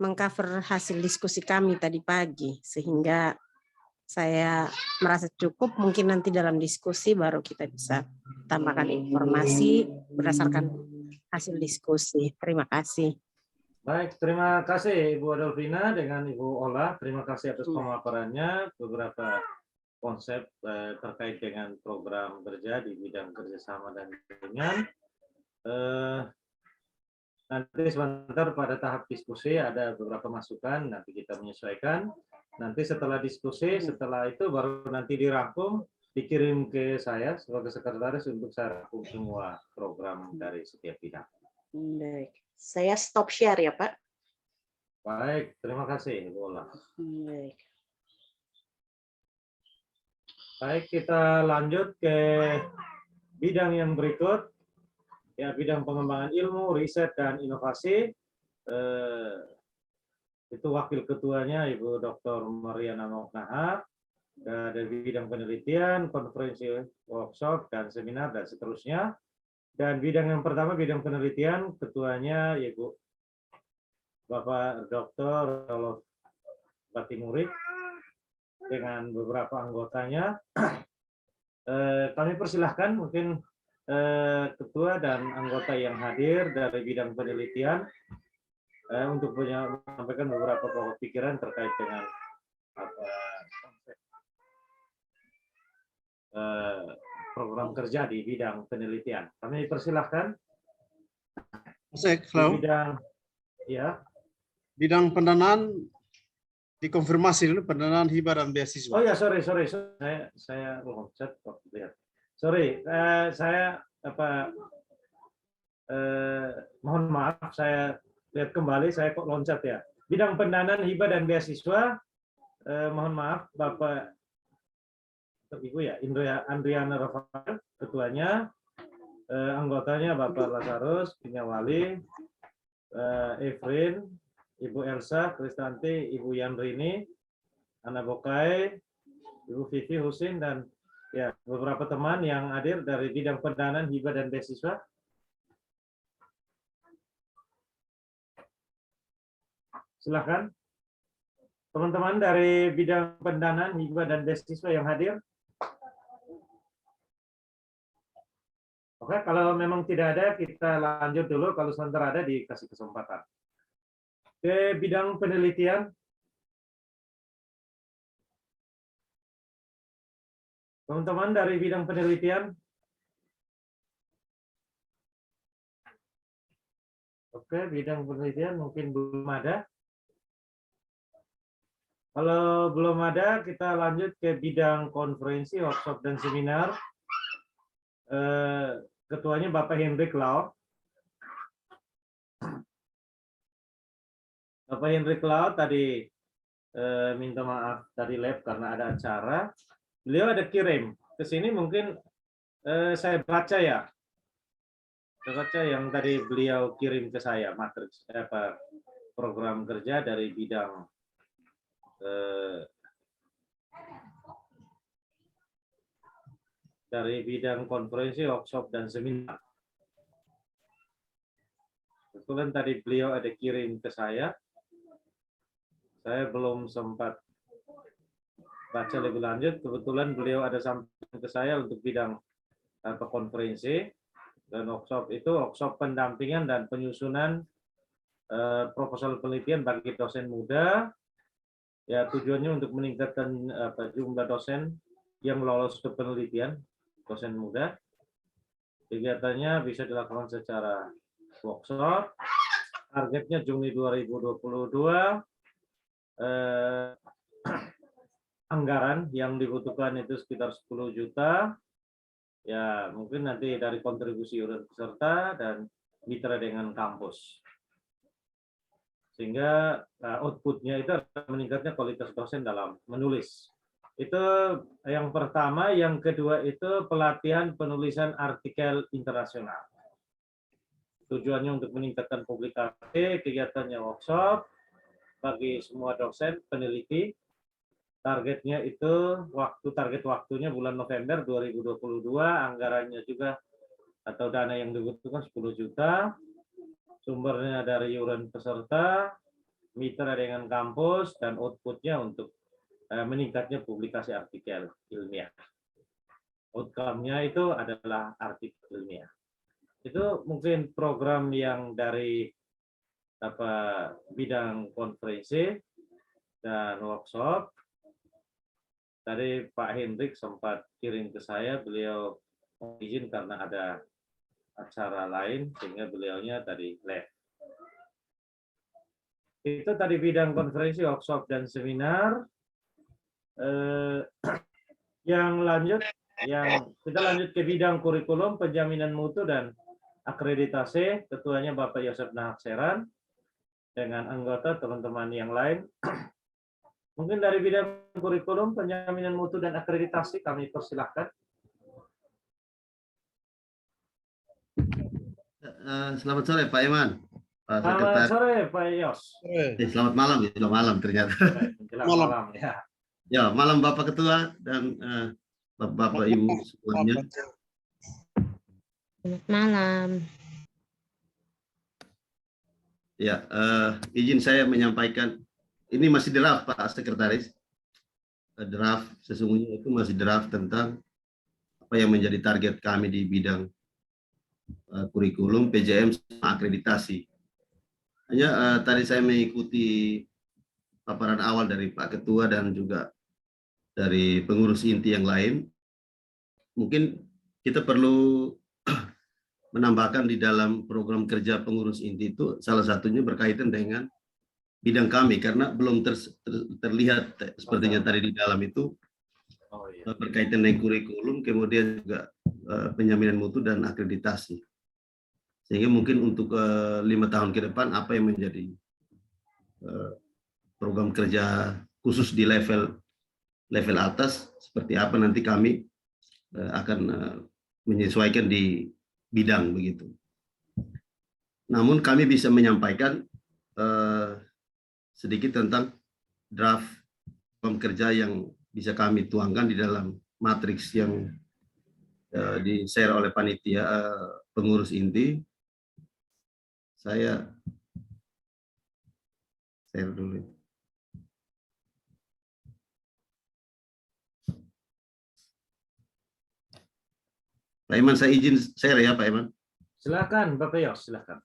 mengcover hasil diskusi kami tadi pagi, sehingga saya merasa cukup. Mungkin nanti dalam diskusi baru kita bisa tambahkan informasi berdasarkan hasil diskusi. Terima kasih. Baik, terima kasih Ibu Adolfina dengan Ibu Ola. Terima kasih atas pemaparannya, beberapa konsep terkait dengan program kerja di bidang kerjasama dan jaringan. Nanti sebentar pada tahap diskusi ada beberapa masukan, nanti kita menyesuaikan. Nanti setelah diskusi, setelah itu baru nanti dirangkum, dikirim ke saya sebagai sekretaris untuk saya rangkum semua program dari setiap bidang. Baik. Saya stop share ya, Pak. Baik, terima kasih, Bu Ola. Baik. Baik, kita lanjut ke bidang yang berikut, ya bidang pengembangan ilmu, riset, dan inovasi. Itu wakil ketuanya Ibu Dr. Mariana Moknahar, dari bidang penelitian, konferensi, workshop, dan seminar, dan seterusnya. Dan bidang yang pertama, bidang penelitian, ketuanya Ibu Bapak Dr. Rolof Batimurid dengan beberapa anggotanya. Kami persilahkan mungkin ketua dan anggota yang hadir dari bidang penelitian untuk menyampaikan beberapa pokok pikiran terkait dengan program kerja di bidang penelitian. Kami persilahkan. Hello. Bidang pendanaan dikonfirmasi dulu, pendanaan hibah dan beasiswa. Oh ya, sorry, saya loncat waktu lihat. Sorry, saya mohon maaf, saya lihat kembali, saya kok loncat ya. Bidang pendanaan hibah dan beasiswa, mohon maaf, Bapak Ibu ya, Andriana Rafael, ketuanya, anggotanya Bapak Lazarus Pinyawali, Efrin, Ibu Elsa Kristanti, Ibu Yandrini, Ana Bokai, Ibu Vivi Husin, dan ya beberapa teman yang hadir dari bidang pendanaan hibah dan beasiswa. Silakan teman-teman dari bidang pendanaan hibah dan beasiswa yang hadir. Oke, kalau memang tidak ada, kita lanjut dulu. Kalau sebentar ada, dikasih kesempatan. Ke bidang penelitian. Teman-teman dari bidang penelitian. Oke, bidang penelitian mungkin belum ada. Kalau belum ada, kita lanjut ke bidang konferensi, workshop, dan seminar. Ketuanya Bapak Hendrik Lau. Bapak Hendrik Lau tadi minta maaf dari lab karena ada acara. Beliau ada kirim ke sini, mungkin saya baca ya. Saya baca yang tadi beliau kirim ke saya, matriks program kerja dari bidang konferensi, workshop, dan seminar. Kebetulan tadi beliau ada kirim ke saya. Saya belum sempat baca lebih lanjut. Kebetulan beliau ada sampaikan ke saya untuk bidang konferensi dan workshop itu workshop pendampingan dan penyusunan proposal penelitian bagi dosen muda. Ya, tujuannya untuk meningkatkan jumlah dosen yang lolos ke penelitian, dosen muda. Kegiatannya bisa dilakukan secara workshop. Targetnya Juni 2022. Anggaran yang dibutuhkan itu sekitar 10 juta. Ya, mungkin nanti dari kontribusi iuran peserta dan mitra dengan kampus. Sehingga outputnya itu akan meningkatnya kualitas dosen dalam menulis. Itu yang pertama. Yang kedua itu pelatihan penulisan artikel internasional. Tujuannya untuk meningkatkan publikasi, kegiatannya workshop bagi semua dosen peneliti. Targetnya itu target waktunya bulan November 2022, anggarannya juga atau dana yang dibutuhkan 10 juta. Sumbernya dari iuran peserta, mitra dengan kampus, dan outputnya untuk meningkatnya publikasi artikel ilmiah. Outcome-nya itu adalah artikel ilmiah. Itu mungkin program yang dari bidang konferensi dan workshop. Tadi Pak Hendrik sempat kirim ke saya, beliau izin karena ada acara lain, sehingga beliaunya tadi left. Itu tadi bidang konferensi, workshop, dan seminar. Yang lanjut Yang kita lanjut ke bidang kurikulum, penjaminan mutu dan akreditasi. Ketuanya Bapak Yosef Nahakseran dengan anggota teman-teman yang lain. Mungkin dari bidang kurikulum, penjaminan mutu dan akreditasi kami persilahkan. Selamat sore Pak Iman. Pak Selamat Sekretaris. sore Pak Yos. Selamat malam, ya, selamat malam ternyata. Menjelang malam ya. Ya, malam Bapak Ketua dan Bapak Ibu semuanya. Selamat malam. Ya, izin saya menyampaikan, ini masih draft Pak Sekretaris. Draft, sesungguhnya itu masih draft tentang apa yang menjadi target kami di bidang kurikulum, PJM, sama akreditasi. Hanya tadi saya mengikuti paparan awal dari Pak Ketua dan juga dari pengurus inti yang lain. Mungkin kita perlu menambahkan di dalam program kerja pengurus inti itu salah satunya berkaitan dengan bidang kami, karena belum terlihat sepertinya tadi di dalam itu berkaitan dengan kurikulum, kemudian juga penjaminan mutu dan akreditasi. Sehingga mungkin untuk 5 tahun ke depan apa yang menjadi program kerja khusus di level atas seperti apa, nanti kami akan menyesuaikan di bidang begitu. Namun kami bisa menyampaikan sedikit tentang draft program kerja yang bisa kami tuangkan di dalam matriks yang di-share oleh panitia pengurus inti. Saya share dulu. Pak Iman, saya izin share ya Pak Iman. Silakan Bapak Yos, silakan.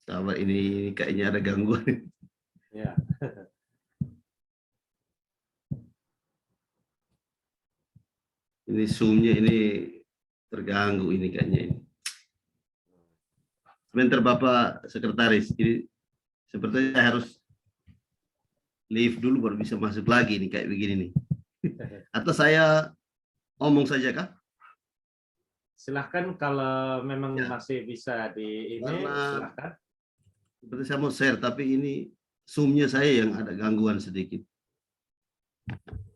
Sahabat, ini kayaknya ada gangguan. Ya. Ini Zoom-nya ini terganggu ini kayaknya ini. Sebentar Bapak Sekretaris, ini sepertinya saya harus leave dulu baru bisa masuk lagi nih kayak begini nih. Atau saya omong saja kah? Silahkan kalau memang masih bisa di ini, Karena silahkan. seperti saya mau share, tapi ini Zoom-nya saya yang ada gangguan sedikit.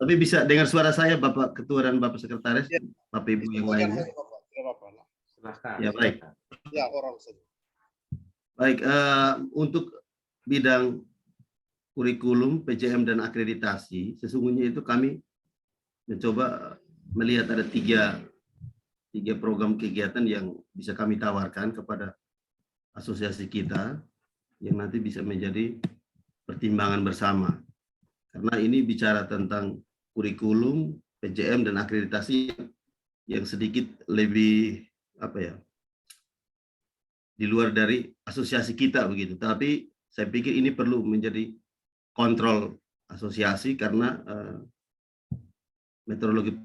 Tapi bisa dengar suara saya Bapak Ketua dan Bapak Sekretaris, Bapak Ibu yang lainnya. Silahkan. Ya baik. Ya, orang saja. Baik, untuk bidang kurikulum, PJM dan akreditasi, sesungguhnya itu kami mencoba melihat ada tiga program kegiatan yang bisa kami tawarkan kepada asosiasi kita yang nanti bisa menjadi pertimbangan bersama. Karena ini bicara tentang kurikulum, PJM dan akreditasi yang sedikit lebih di luar dari asosiasi kita begitu. Tapi saya pikir ini perlu menjadi kontrol asosiasi karena metodologi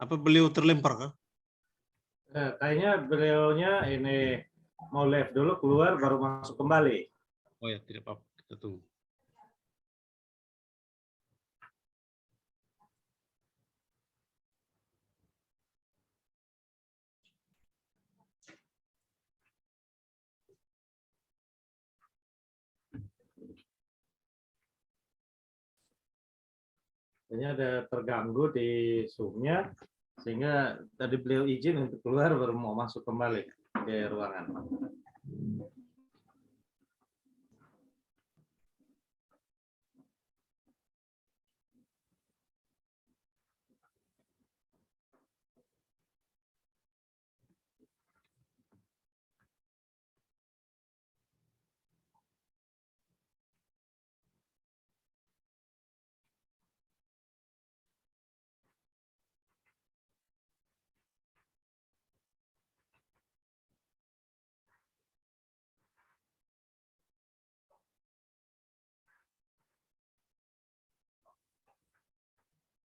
Apa beliau terlempar kah? Kayaknya beliaunya ini mau live dulu, keluar baru masuk kembali. Oh ya, tidak apa-apa. Kita tunggu. Kayaknya ada terganggu di Zoom-nya, sehingga tadi beliau izin untuk keluar baru mau masuk kembali ke ruangan.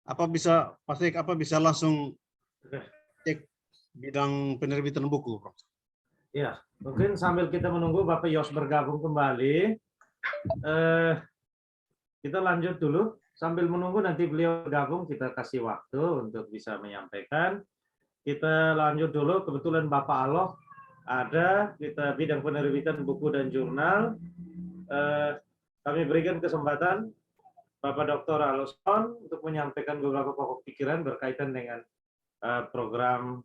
Apa bisa langsung cek bidang penerbitan buku, Prof? Ya, mungkin sambil kita menunggu Bapak Yos bergabung kembali, kita lanjut dulu. Sambil menunggu nanti beliau bergabung, kita kasih waktu untuk bisa menyampaikan. Kita lanjut dulu, kebetulan Bapak Aloh ada, kita bidang penerbitan buku dan jurnal. Kami berikan kesempatan Bapak Dr. Aloson untuk menyampaikan beberapa pokok pikiran berkaitan dengan program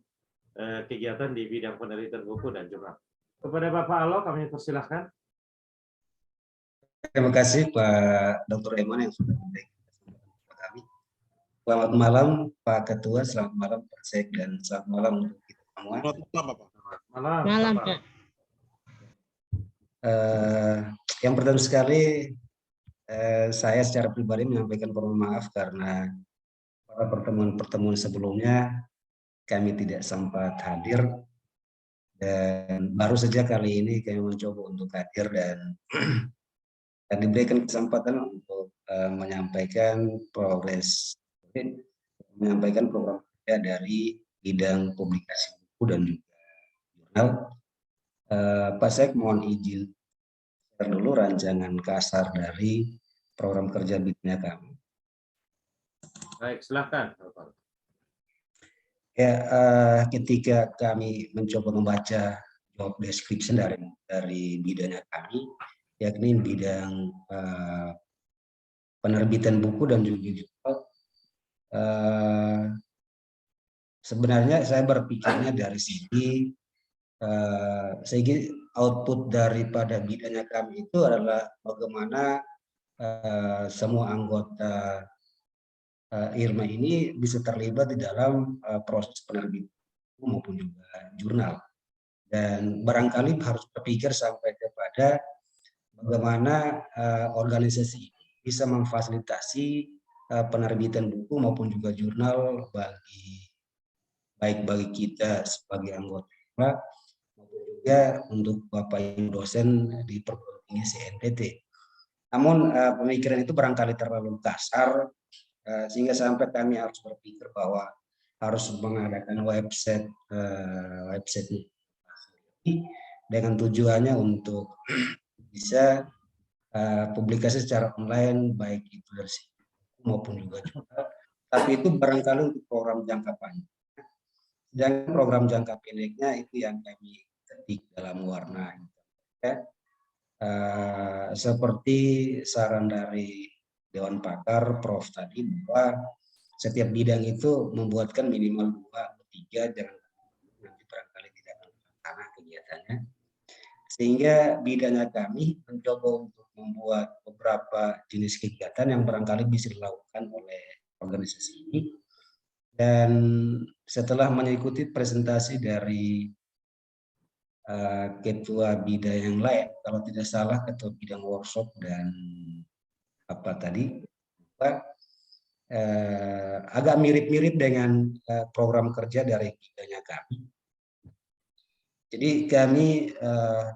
kegiatan di bidang penerbitan buku dan jurnal. Kepada Bapak Aloh kami persilahkan. Terima kasih Pak Dr. Eman yang sudah memberikan kesempatan kami. Selamat malam Pak Ketua, selamat malam Pak Sek, dan selamat malam untuk kita semua. Malam, Pak. Yang pertama sekali saya secara pribadi menyampaikan permohonan maaf karena pada pertemuan-pertemuan sebelumnya kami tidak sempat hadir, dan baru saja kali ini kami mencoba untuk hadir dan diberikan kesempatan untuk menyampaikan program kerja dari bidang publikasi buku dan juga jurnal. Pak Sek, mohon izin share dulu rancangan kasar dari program kerja bidangnya kami. Baik, silakan. Ya, ketika kami mencoba membaca job description dari bidangnya kami, yakni bidang penerbitan buku dan juga jurnal, sebenarnya saya berpikirnya dari segi output daripada bidangnya kami itu adalah bagaimana semua anggota IRMA ini bisa terlibat di dalam proses penerbitan buku maupun juga jurnal, dan barangkali harus berpikir sampai kepada bagaimana organisasi ini bisa memfasilitasi penerbitan buku maupun juga jurnal baik bagi kita sebagai anggota maupun juga untuk Bapak Ibu dosen di perguruan tinggi CNTT. Namun pemikiran itu barangkali terlalu kasar sehingga sampai kami harus berpikir bahwa harus mengadakan website dengan tujuannya untuk bisa publikasi secara online, baik itu dari buku maupun juga jurnal, tapi itu barangkali untuk program jangka panjang. Dan program jangka pendeknya itu yang kami ketik dalam warna hitam. Seperti saran dari Dewan Pakar Prof tadi, bahwa setiap bidang itu membuatkan minimal 2 atau 3, jangan nanti barangkali tidak tanah kegiatannya. Sehingga bidangnya kami mencoba untuk membuat beberapa jenis kegiatan yang barangkali bisa dilakukan oleh organisasi ini. Dan setelah mengikuti presentasi dari ketua bidang yang lain, kalau tidak salah ketua bidang workshop dan agak mirip-mirip dengan program kerja dari bidangnya kami. Jadi kami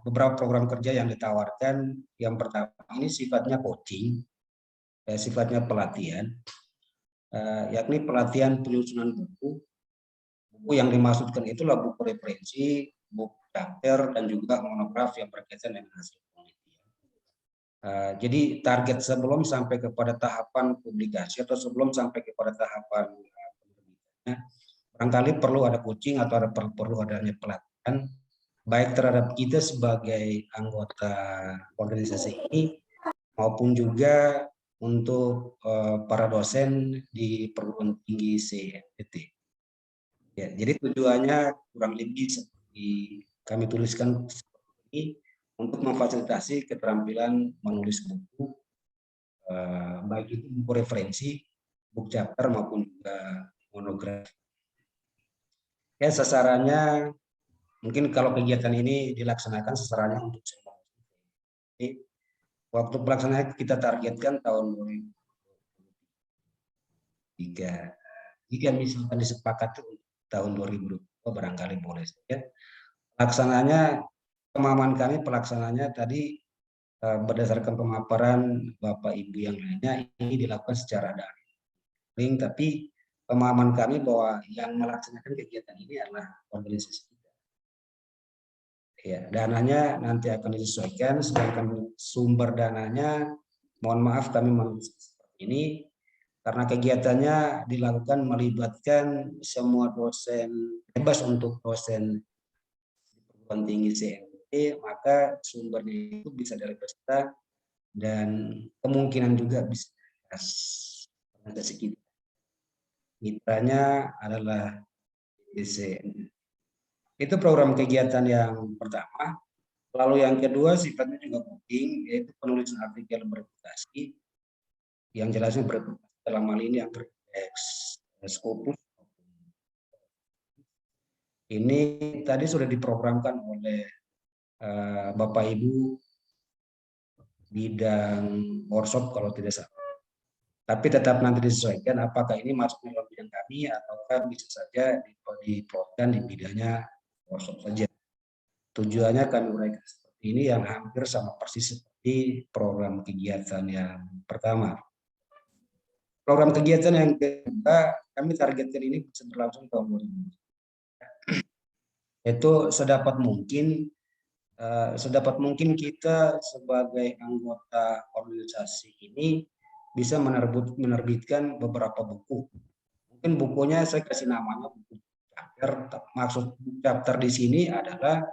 beberapa program kerja yang ditawarkan, yang pertama ini sifatnya coaching, sifatnya pelatihan, yakni pelatihan penyusunan buku. Buku yang dimaksudkan itulah buku referensi, buku chapter, dan juga monograf yang berkaitan dengan hasil penelitian. Jadi target sebelum sampai kepada tahapan publikasi atau sebelum sampai kepada tahapan penerbitannya, barangkali perlu ada coaching atau perlu adanya pelatihan, baik terhadap kita sebagai anggota organisasi ini maupun juga untuk para dosen di perguruan tinggi CNTT. Ya, jadi tujuannya kurang lebih seperti kami tuliskan seperti ini, untuk memfasilitasi keterampilan menulis buku, baik itu buku referensi, buku chapter maupun juga monografi. Ya, sasarannya mungkin kalau kegiatan ini dilaksanakan sasarannya untuk semua. Jadi, waktu pelaksanaan kita targetkan tahun 2023. Jika misalkan disepakati tahun 2022 barangkali boleh saja. Pelaksananya, pemahaman kami pelaksananya tadi berdasarkan pemaparan Bapak Ibu yang lainnya, ini dilakukan secara daring. link, tapi pemahaman kami bahwa yang melaksanakan kegiatan ini adalah organisasi kita. Ya, dananya nanti akan disesuaikan, sedangkan sumber dananya, mohon maaf kami menulis seperti ini, karena kegiatannya dilakukan melibatkan semua dosen, bebas untuk dosen di perguruan tinggi CNT, maka sumbernya itu bisa dari peserta dan kemungkinan juga bisa organisasi kita. Mitranya adalah DCN. Itu program kegiatan yang pertama. Lalu yang kedua sifatnya juga penting, yaitu penulisan artikel berputasi yang jelasnya berputasi dalam hal ini yang berteks Scopus. Ini tadi sudah diprogramkan oleh Bapak Ibu bidang workshop kalau tidak salah. Tapi tetap nanti disesuaikan apakah ini masuk dalam bidang kami ataukah bisa saja diprogramkan di bidangnya workshop saja. Tujuannya kami uraikan seperti ini yang hampir sama persis seperti program kegiatan yang pertama. Program kegiatan yang kedua, kami targetkan ini bisa berlangsung tahun 2020. Itu sedapat mungkin kita sebagai anggota organisasi ini bisa menerbitkan beberapa buku. Mungkin bukunya saya kasih namanya buku chapter. Maksud chapter di sini adalah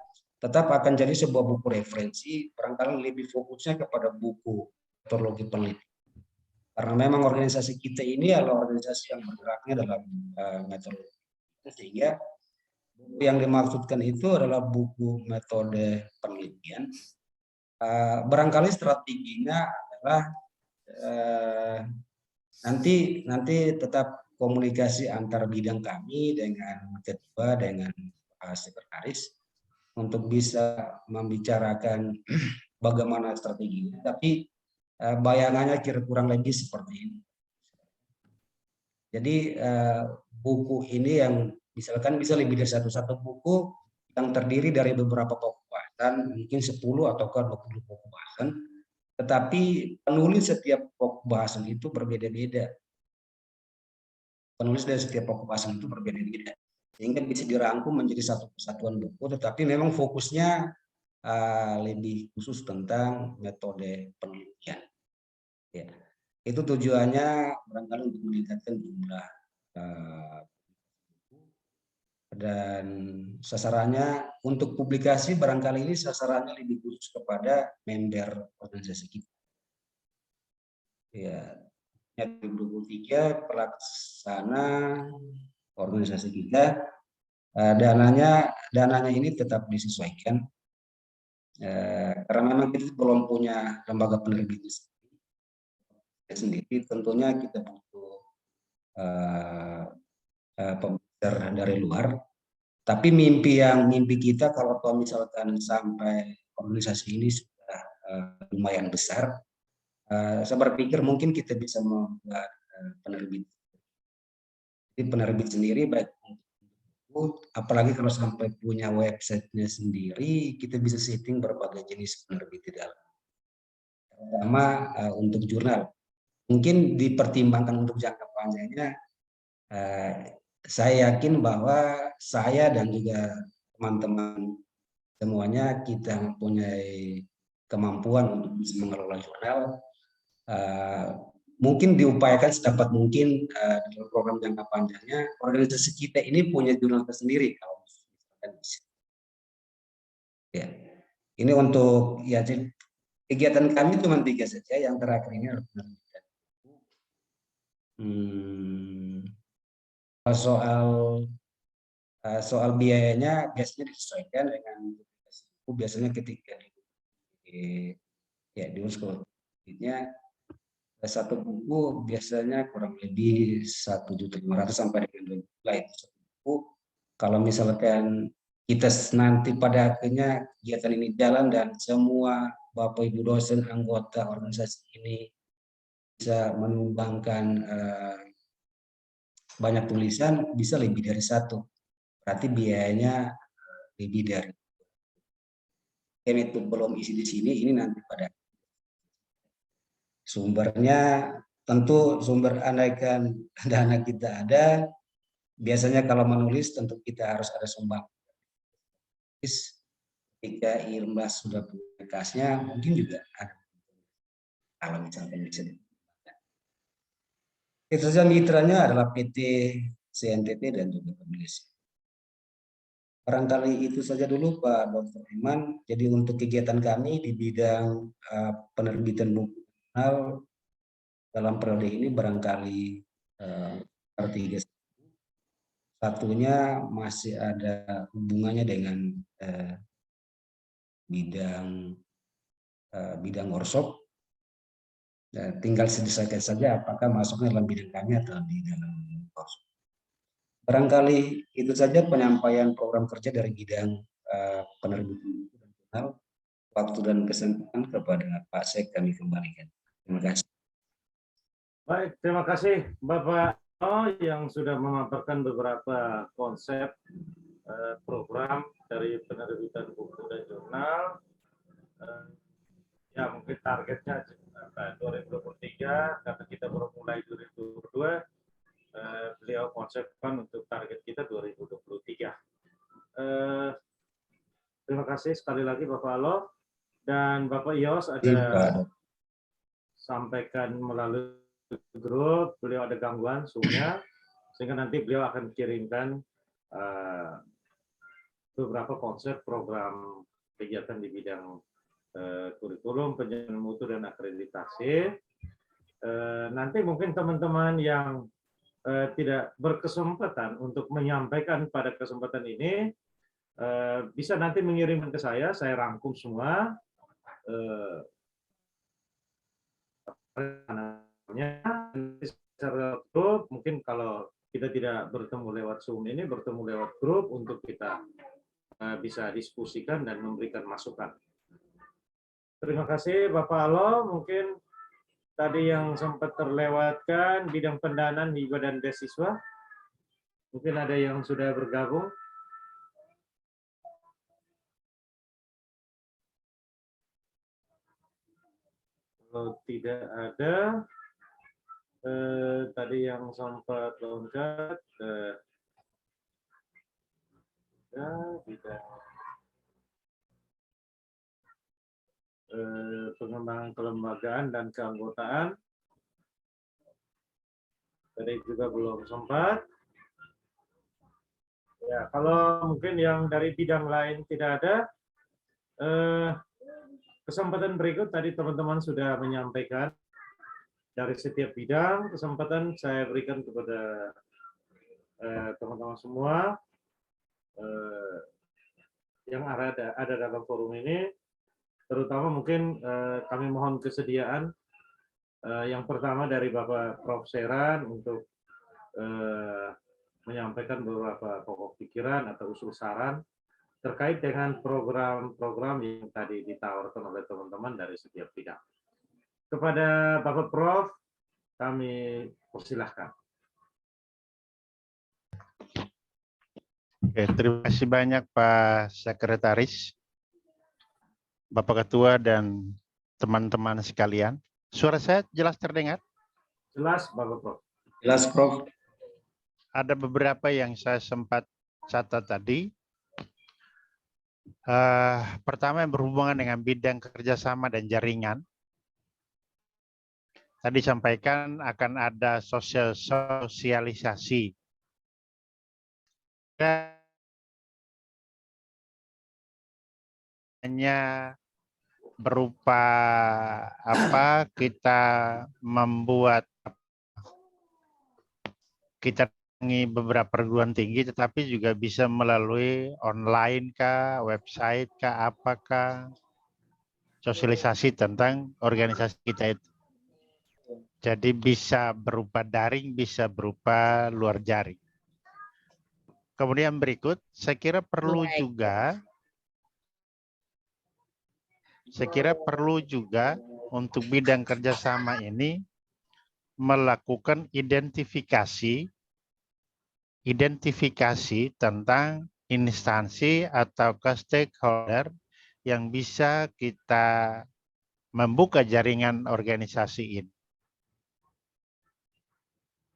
tetap akan jadi sebuah buku referensi, barangkali lebih fokusnya kepada buku metodologi penelitian. Karena memang organisasi kita ini adalah organisasi yang bergeraknya dalam metodologi, sehingga buku yang dimaksudkan itu adalah buku metode penelitian. Barangkali strateginya adalah nanti tetap komunikasi antar bidang kami dengan ketua, dengan sekretaris untuk bisa membicarakan bagaimana strateginya, tapi bayangannya kurang lebih seperti ini. Jadi buku ini yang misalkan bisa lebih dari satu buku yang terdiri dari beberapa pokok bahasan, mungkin 10 atau 20 pokok bahasan, tetapi penulis setiap pokok bahasan itu berbeda-beda. Penulis dari setiap pokok bahasan itu berbeda-beda, sehingga bisa dirangkum menjadi satu kesatuan buku, tetapi memang fokusnya lebih khusus tentang metode penelitian. Ya, itu tujuannya barangkali untuk meningkatkan jumlah dan sasarannya untuk publikasi barangkali ini sasarannya lebih khusus kepada member organisasi kita. Ya, 2023 pelaksana organisasi kita, dananya ini tetap disesuaikan karena memang kita belum punya lembaga penerbit sendiri. Tentunya kita butuh pembicar dari luar. Tapi mimpi kita kalau misalkan sampai organisasi ini sudah lumayan besar, saya berpikir mungkin kita bisa membuat penerbit. Jadi penerbit sendiri baik apalagi kalau sampai punya websitenya sendiri, kita bisa setting berbagai jenis penerbit di dalam. Pertama untuk jurnal, mungkin dipertimbangkan untuk jangka panjangnya. Saya yakin bahwa saya dan juga teman-teman semuanya kita mempunyai kemampuan untuk bisa mengelola jurnal. Mungkin diupayakan sedapat mungkin dalam program jangka panjangnya organisasi kita ini punya jurnal tersendiri kalau misalkan bisa. Ya, ini untuk ya kegiatan kami cuma 3 saja. Yang terakhir ini adalah penerbitan. Soal biayanya biasanya disesuaikan dengan buku. Biasanya ketika diurus kreditnya satu buku biasanya kurang lebih 1.500.000 sampai dengan 2 juta buku. Kalau misalkan kita nanti pada akhirnya kegiatan ini jalan dan semua Bapak Ibu dosen anggota organisasi ini bisa menyumbangkan banyak tulisan, bisa lebih dari 1. Berarti biayanya lebih dari. Itu belum isi di sini, ini nanti pada sumbernya tentu sumber andaikan dana kita ada, biasanya kalau menulis tentu kita harus ada sumbang. Ketika IRMLA sudah punya kasnya, mungkin juga ada kalau misalkan bisa. Itu saja mitranya adalah PT CNTT dan juga penulis. Barangkali itu saja dulu Pak Dr. Iman. Jadi untuk kegiatan kami di bidang penerbitan buku jurnal dalam periode ini barangkali tiga. Satunya masih ada hubungannya dengan bidang workshop. Tinggal disesuaikan saja apakah masuknya dalam bidang kami atau di dalam workshop. Barangkali itu saja penyampaian program kerja dari bidang penerbitan buku dan jurnal. Waktu dan kesempatan kepada Pak Sek kami kembalikan. Terima kasih. Baik, terima kasih Bapak yang sudah memaparkan beberapa konsep program dari penerbitan buku dan jurnal. Ya mungkin targetnya 2023 karena kita baru mulai 2022. Beliau konsepkan untuk target kita 2023. Terima kasih sekali lagi Bapak Alof dan Bapak Yos ada sampaikan melalui grup, beliau ada gangguan Zoom-nya, sehingga nanti beliau akan kirimkan beberapa konsep program kegiatan di bidang kurikulum, penjaminan mutu dan akreditasi. Nanti mungkin teman-teman yang tidak berkesempatan untuk menyampaikan pada kesempatan ini bisa nanti mengirimkan ke saya rangkum semua secara grup. Mungkin kalau kita tidak bertemu lewat Zoom ini, bertemu lewat grup untuk kita bisa diskusikan dan memberikan masukan. Terima kasih Bapak Alo, mungkin tadi yang sempat terlewatkan bidang pendanaan hibah dan beasiswa. Mungkin ada yang sudah bergabung. Kalau tidak ada, tadi yang sempat loncat, bidang pengembangan kelembagaan dan keanggotaan. Tadi juga belum sempat. Ya, kalau mungkin yang dari bidang lain tidak ada, kesempatan berikut tadi teman-teman sudah menyampaikan dari setiap bidang. Kesempatan saya berikan kepada teman-teman semua yang ada dalam forum ini. Terutama mungkin kami mohon kesediaan yang pertama dari Bapak Prof. Seran untuk menyampaikan beberapa pokok pikiran atau usul saran terkait dengan program-program yang tadi ditawarkan oleh teman-teman dari setiap bidang. Kepada Bapak Prof, kami persilahkan. Oke, terima kasih banyak Pak Sekretaris, Bapak Ketua, dan teman-teman sekalian. Suara saya jelas terdengar? Jelas, Bapak Prof. Jelas, Prof. Ada beberapa yang saya sempat catat tadi. Pertama yang berhubungan dengan bidang kerjasama dan jaringan. Tadi sampaikan akan ada sosialisasi. Hanya berupa apa, kita membuat, kita beberapa perguruan tinggi, tetapi juga bisa melalui online kah, website kah, apakah sosialisasi tentang organisasi kita itu. Jadi bisa berupa daring, bisa berupa luar jaring. Kemudian berikut, saya kira perlu juga untuk bidang kerjasama ini melakukan identifikasi tentang instansi atau stakeholder yang bisa kita membuka jaringan organisasi ini.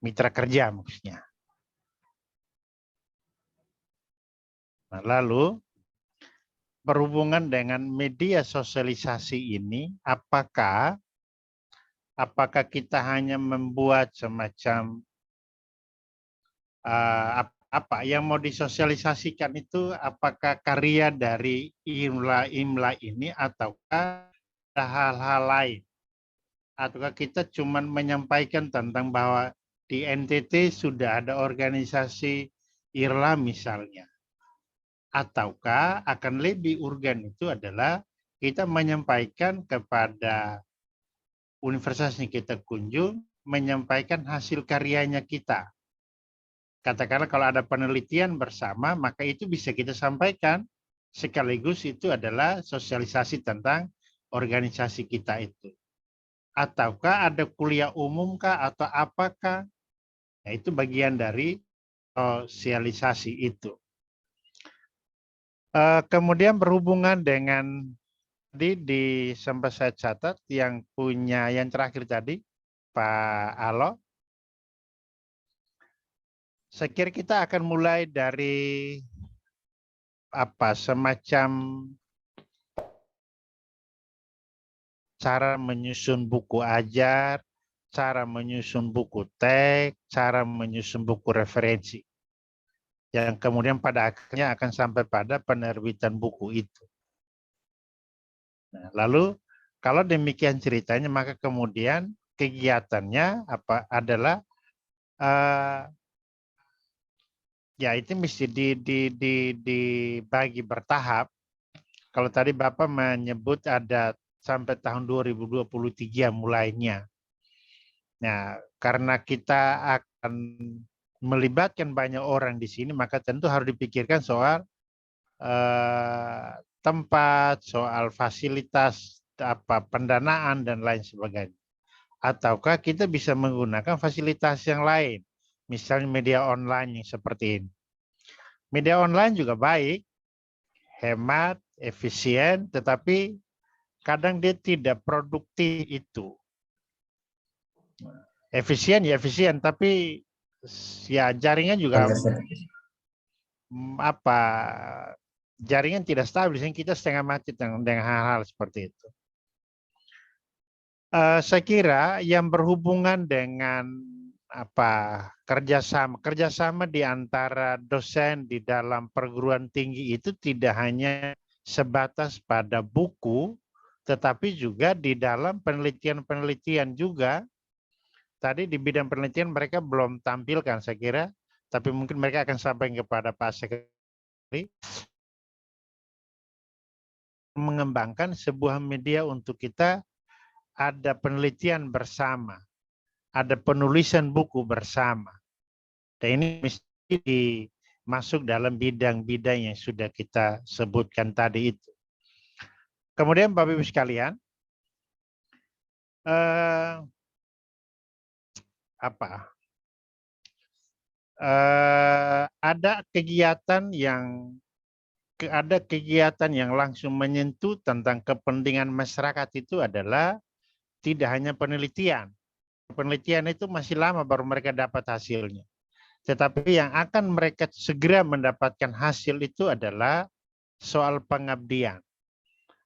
mitra kerja maksudnya. Nah, lalu berhubungan dengan media sosialisasi ini, apakah kita hanya membuat semacam apa yang mau disosialisasikan itu, apakah karya dari IMLA ini ataukah ada hal-hal lain, ataukah kita cuma menyampaikan tentang bahwa di NTT sudah ada organisasi IRLA misalnya, ataukah akan lebih urgen itu adalah kita menyampaikan kepada universitas yang kita kunjung, menyampaikan hasil karyanya kita. Katakanlah kalau ada penelitian bersama, maka itu bisa kita sampaikan, sekaligus itu adalah sosialisasi tentang organisasi kita itu. Ataukah ada kuliah umum kah atau apakah? Nah, itu bagian dari sosialisasi itu. Kemudian berhubungan dengan tadi sempat saya catat yang terakhir tadi, Pak Alo. Saya kira kita akan mulai dari semacam cara menyusun buku ajar, cara menyusun buku teks, cara menyusun buku referensi. Yang kemudian pada akhirnya akan sampai pada penerbitan buku itu. Nah, lalu kalau demikian ceritanya, maka kemudian kegiatannya adalah ya itu mesti dibagi bertahap. Kalau tadi Bapak menyebut ada sampai tahun 2023 mulainya. Nah, karena kita akan melibatkan banyak orang di sini, maka tentu harus dipikirkan soal tempat, soal fasilitas, pendanaan dan lain sebagainya. Ataukah kita bisa menggunakan fasilitas yang lain, misalnya media online yang seperti ini. Media online juga baik, hemat, efisien, tetapi kadang dia tidak produktif itu. Efisien ya efisien, tapi ya jaringan juga jaringan tidak stabil, sehingga kita setengah mati dengan hal-hal seperti itu. Saya kira yang berhubungan dengan kerjasama di antara dosen di dalam perguruan tinggi itu tidak hanya sebatas pada buku, tetapi juga di dalam penelitian-penelitian juga. Tadi di bidang penelitian mereka belum tampilkan saya kira, tapi mungkin mereka akan sampaikan kepada Pak Sekretari, mengembangkan sebuah media untuk kita ada penelitian bersama, ada penulisan buku bersama. Dan ini mesti masuk dalam bidang-bidang yang sudah kita sebutkan tadi itu. Kemudian Bapak Ibu sekalian, ada kegiatan yang langsung menyentuh tentang kepentingan masyarakat itu adalah tidak hanya penelitian. Penelitian itu masih lama baru mereka dapat hasilnya. Tetapi yang akan mereka segera mendapatkan hasil itu adalah soal pengabdian.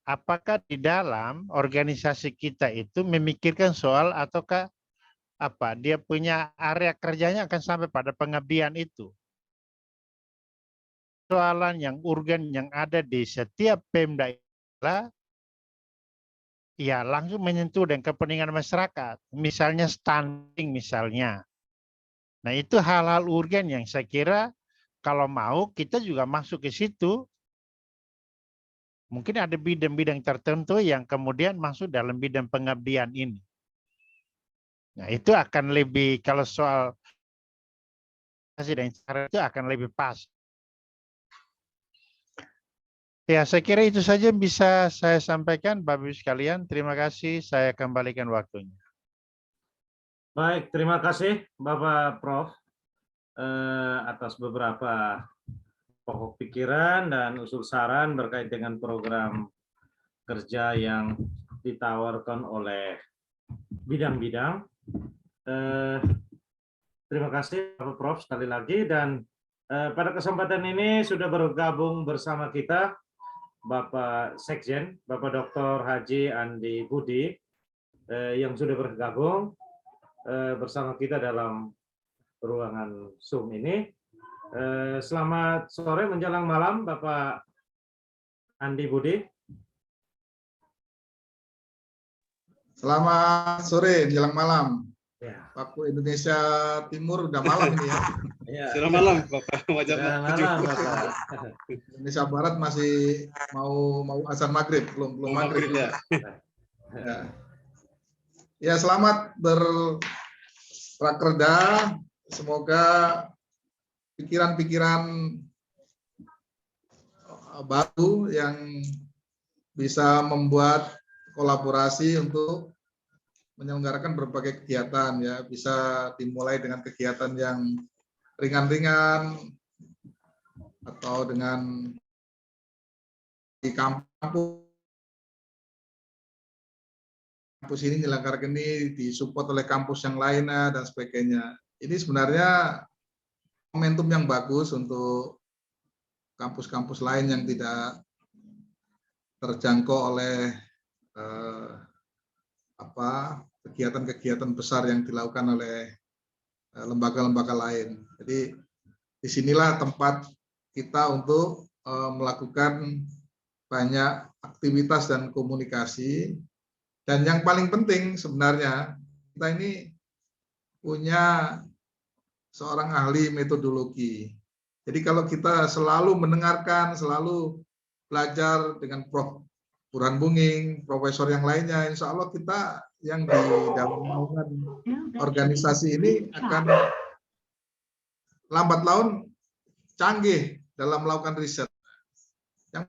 Apakah di dalam organisasi kita itu memikirkan soal ataukah dia punya area kerjanya akan sampai pada pengabdian itu. Soalan yang urgen yang ada di setiap Pemda adalah ya langsung menyentuh dengan kepentingan masyarakat. Misalnya stunting misalnya. Nah itu hal-hal urgen yang saya kira kalau mau kita juga masuk ke situ. Mungkin ada bidang-bidang tertentu yang kemudian masuk dalam bidang pengabdian ini. Nah itu akan lebih, kalau soal dan cara itu akan lebih pas. Ya, saya kira itu saja yang bisa saya sampaikan, Bapak Ibu sekalian. Terima kasih, saya kembalikan waktunya. Baik, terima kasih Bapak Prof. Atas beberapa pokok pikiran dan usul saran berkait dengan program kerja yang ditawarkan oleh bidang-bidang. Terima kasih Bapak Prof sekali lagi, dan pada kesempatan ini sudah bergabung bersama kita Bapak Sekjen, Bapak Dr. Haji Andi Budi, yang sudah bergabung bersama kita dalam ruangan Zoom ini. Selamat sore menjelang malam Bapak Andi Budi. Selamat sore menjelang malam. Ya. Waktu Indonesia Timur udah malam ini ya. Ya. Selamat malam Bapak. Selamat malam Bapak. Indonesia Barat masih mau azan maghrib, belum maghrib ya. Ya, selamat berprakerja. Semoga pikiran-pikiran baru yang bisa membuat kolaborasi untuk menyelenggarakan berbagai kegiatan, ya, bisa dimulai dengan kegiatan yang ringan-ringan atau dengan di kampus ini menyelenggarakan ini disupport oleh kampus yang lainnya dan sebagainya. Ini sebenarnya momentum yang bagus untuk kampus-kampus lain yang tidak terjangkau oleh kegiatan-kegiatan besar yang dilakukan oleh lembaga-lembaga lain. Jadi disinilah tempat kita untuk melakukan banyak aktivitas dan komunikasi. Dan yang paling penting sebenarnya kita ini punya seorang ahli metodologi. Jadi kalau kita selalu mendengarkan, selalu belajar dengan Prof. Burhan Bunging, profesor yang lainnya, insya Allah kita yang di dalam naungan organisasi ini akan lambat laun canggih dalam melakukan riset. Yang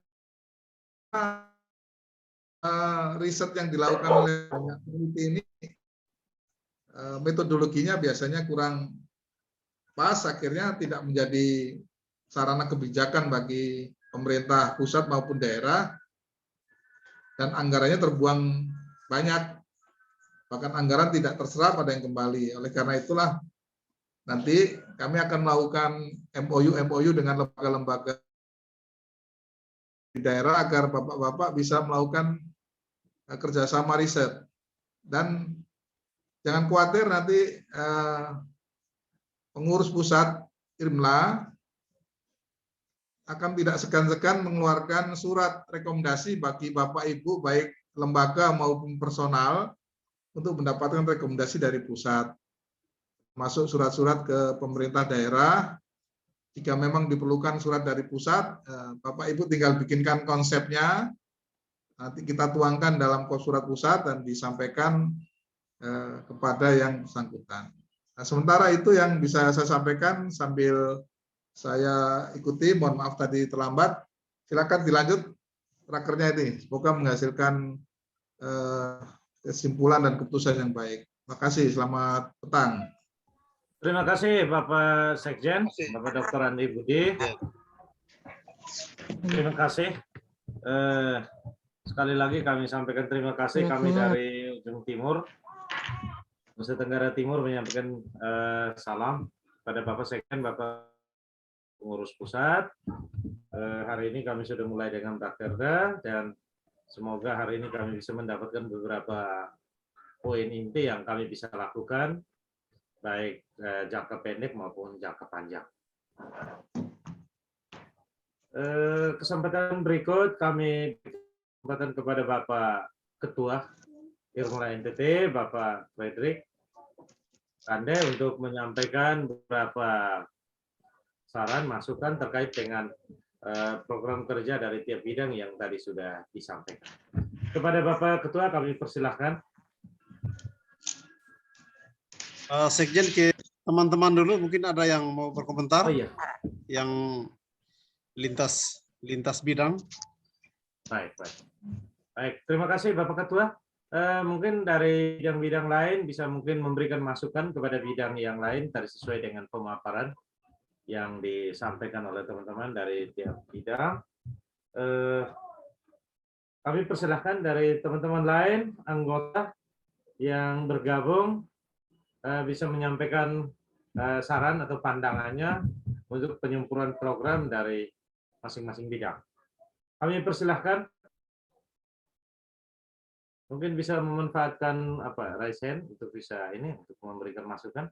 riset yang dilakukan oleh banyak peneliti ini metodologinya biasanya kurang pas, akhirnya tidak menjadi sarana kebijakan bagi pemerintah pusat maupun daerah, dan anggarannya terbuang banyak, bahkan anggaran tidak terserap, ada yang kembali. Oleh karena itulah nanti kami akan melakukan MOU dengan lembaga-lembaga di daerah agar bapak-bapak bisa melakukan kerjasama riset. Dan jangan khawatir nanti pengurus pusat IRMLA akan tidak segan-segan mengeluarkan surat rekomendasi bagi Bapak Ibu, baik lembaga maupun personal, untuk mendapatkan rekomendasi dari pusat. Masuk surat-surat ke pemerintah daerah. Jika memang diperlukan surat dari pusat, Bapak Ibu tinggal bikinkan konsepnya, nanti kita tuangkan dalam surat pusat dan disampaikan kepada yang bersangkutan. Nah, sementara itu yang bisa saya sampaikan sambil saya ikuti, mohon maaf tadi terlambat. Silakan dilanjut rakernya ini. Semoga menghasilkan kesimpulan dan keputusan yang baik. Terima kasih. Selamat petang. Terima kasih Bapak Sekjen, Bapak Dr. Andi Budi. Terima kasih. Sekali lagi kami sampaikan terima kasih, kami dari ujung timur, Nusa Tenggara Timur, menyampaikan salam pada Bapak Sekjen, Bapak Pengurus Pusat. Hari ini kami sudah mulai dengan Prakerja, dan semoga hari ini kami bisa mendapatkan beberapa poin inti yang kami bisa lakukan, baik jangka pendek maupun jangka panjang. Kesempatan berikut kami kesempatan kepada Bapak Ketua IRMLA NTT, Bapak Frederick Ande, untuk menyampaikan beberapa saran, masukan terkait dengan program kerja dari tiap bidang yang tadi sudah disampaikan. Kepada Bapak Ketua kami persilahkan. Sekjen ke teman-teman dulu, mungkin ada yang mau berkomentar. Oh iya. Yang lintas bidang. Baik. Terima kasih Bapak Ketua. Mungkin dari bidang lain bisa mungkin memberikan masukan kepada bidang yang lain tadi sesuai dengan pemaparan yang disampaikan oleh teman-teman dari tiap bidang. Kami persilahkan dari teman-teman lain, anggota yang bergabung bisa menyampaikan saran atau pandangannya untuk penyempurnaan program dari masing-masing bidang. Kami persilahkan. Mungkin bisa memanfaatkan raise hand untuk bisa untuk memberikan masukan.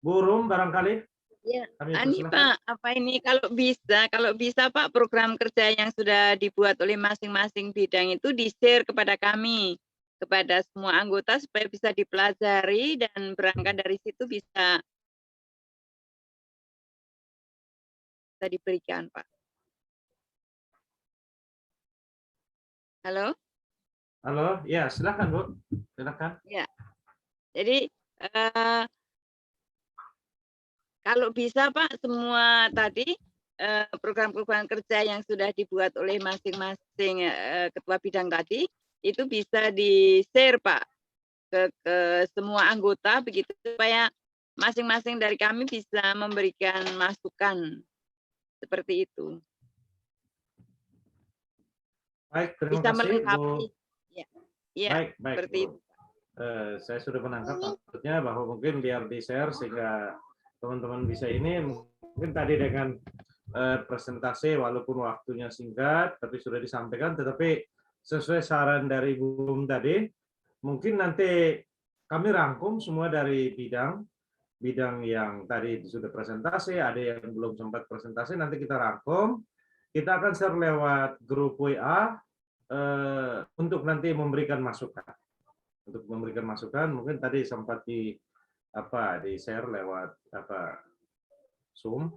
Bu Rum barangkali. Ya, Kami Ani persilahkan. Pak, apa ini kalau bisa Pak program kerja yang sudah dibuat oleh masing-masing bidang itu di-share kepada kami, kepada semua anggota supaya bisa dipelajari dan berangkat dari situ bisa diberikan, Pak. Halo? Halo, ya silakan Bu, silakan. Ya, jadi kalau bisa Pak, semua tadi program-program kerja yang sudah dibuat oleh masing-masing ketua bidang tadi, itu bisa di-share Pak ke semua anggota, begitu supaya masing-masing dari kami bisa memberikan masukan seperti itu. Baik, terima Bisa kasih melengkapi. Bu. Ya, Baik seperti Bu. itu. Saya sudah menangkap maksudnya bahwa mungkin biar di-share sehingga teman-teman bisa ini, mungkin tadi dengan presentasi walaupun waktunya singkat tapi sudah disampaikan, tetapi sesuai saran dari Bu Rum tadi, mungkin nanti kami rangkum semua dari bidang yang tadi sudah presentasi, ada yang belum sempat presentasi, nanti kita rangkum, kita akan share lewat grup WA untuk nanti memberikan masukan. Untuk memberikan masukan, mungkin tadi sempat di-share lewat Zoom,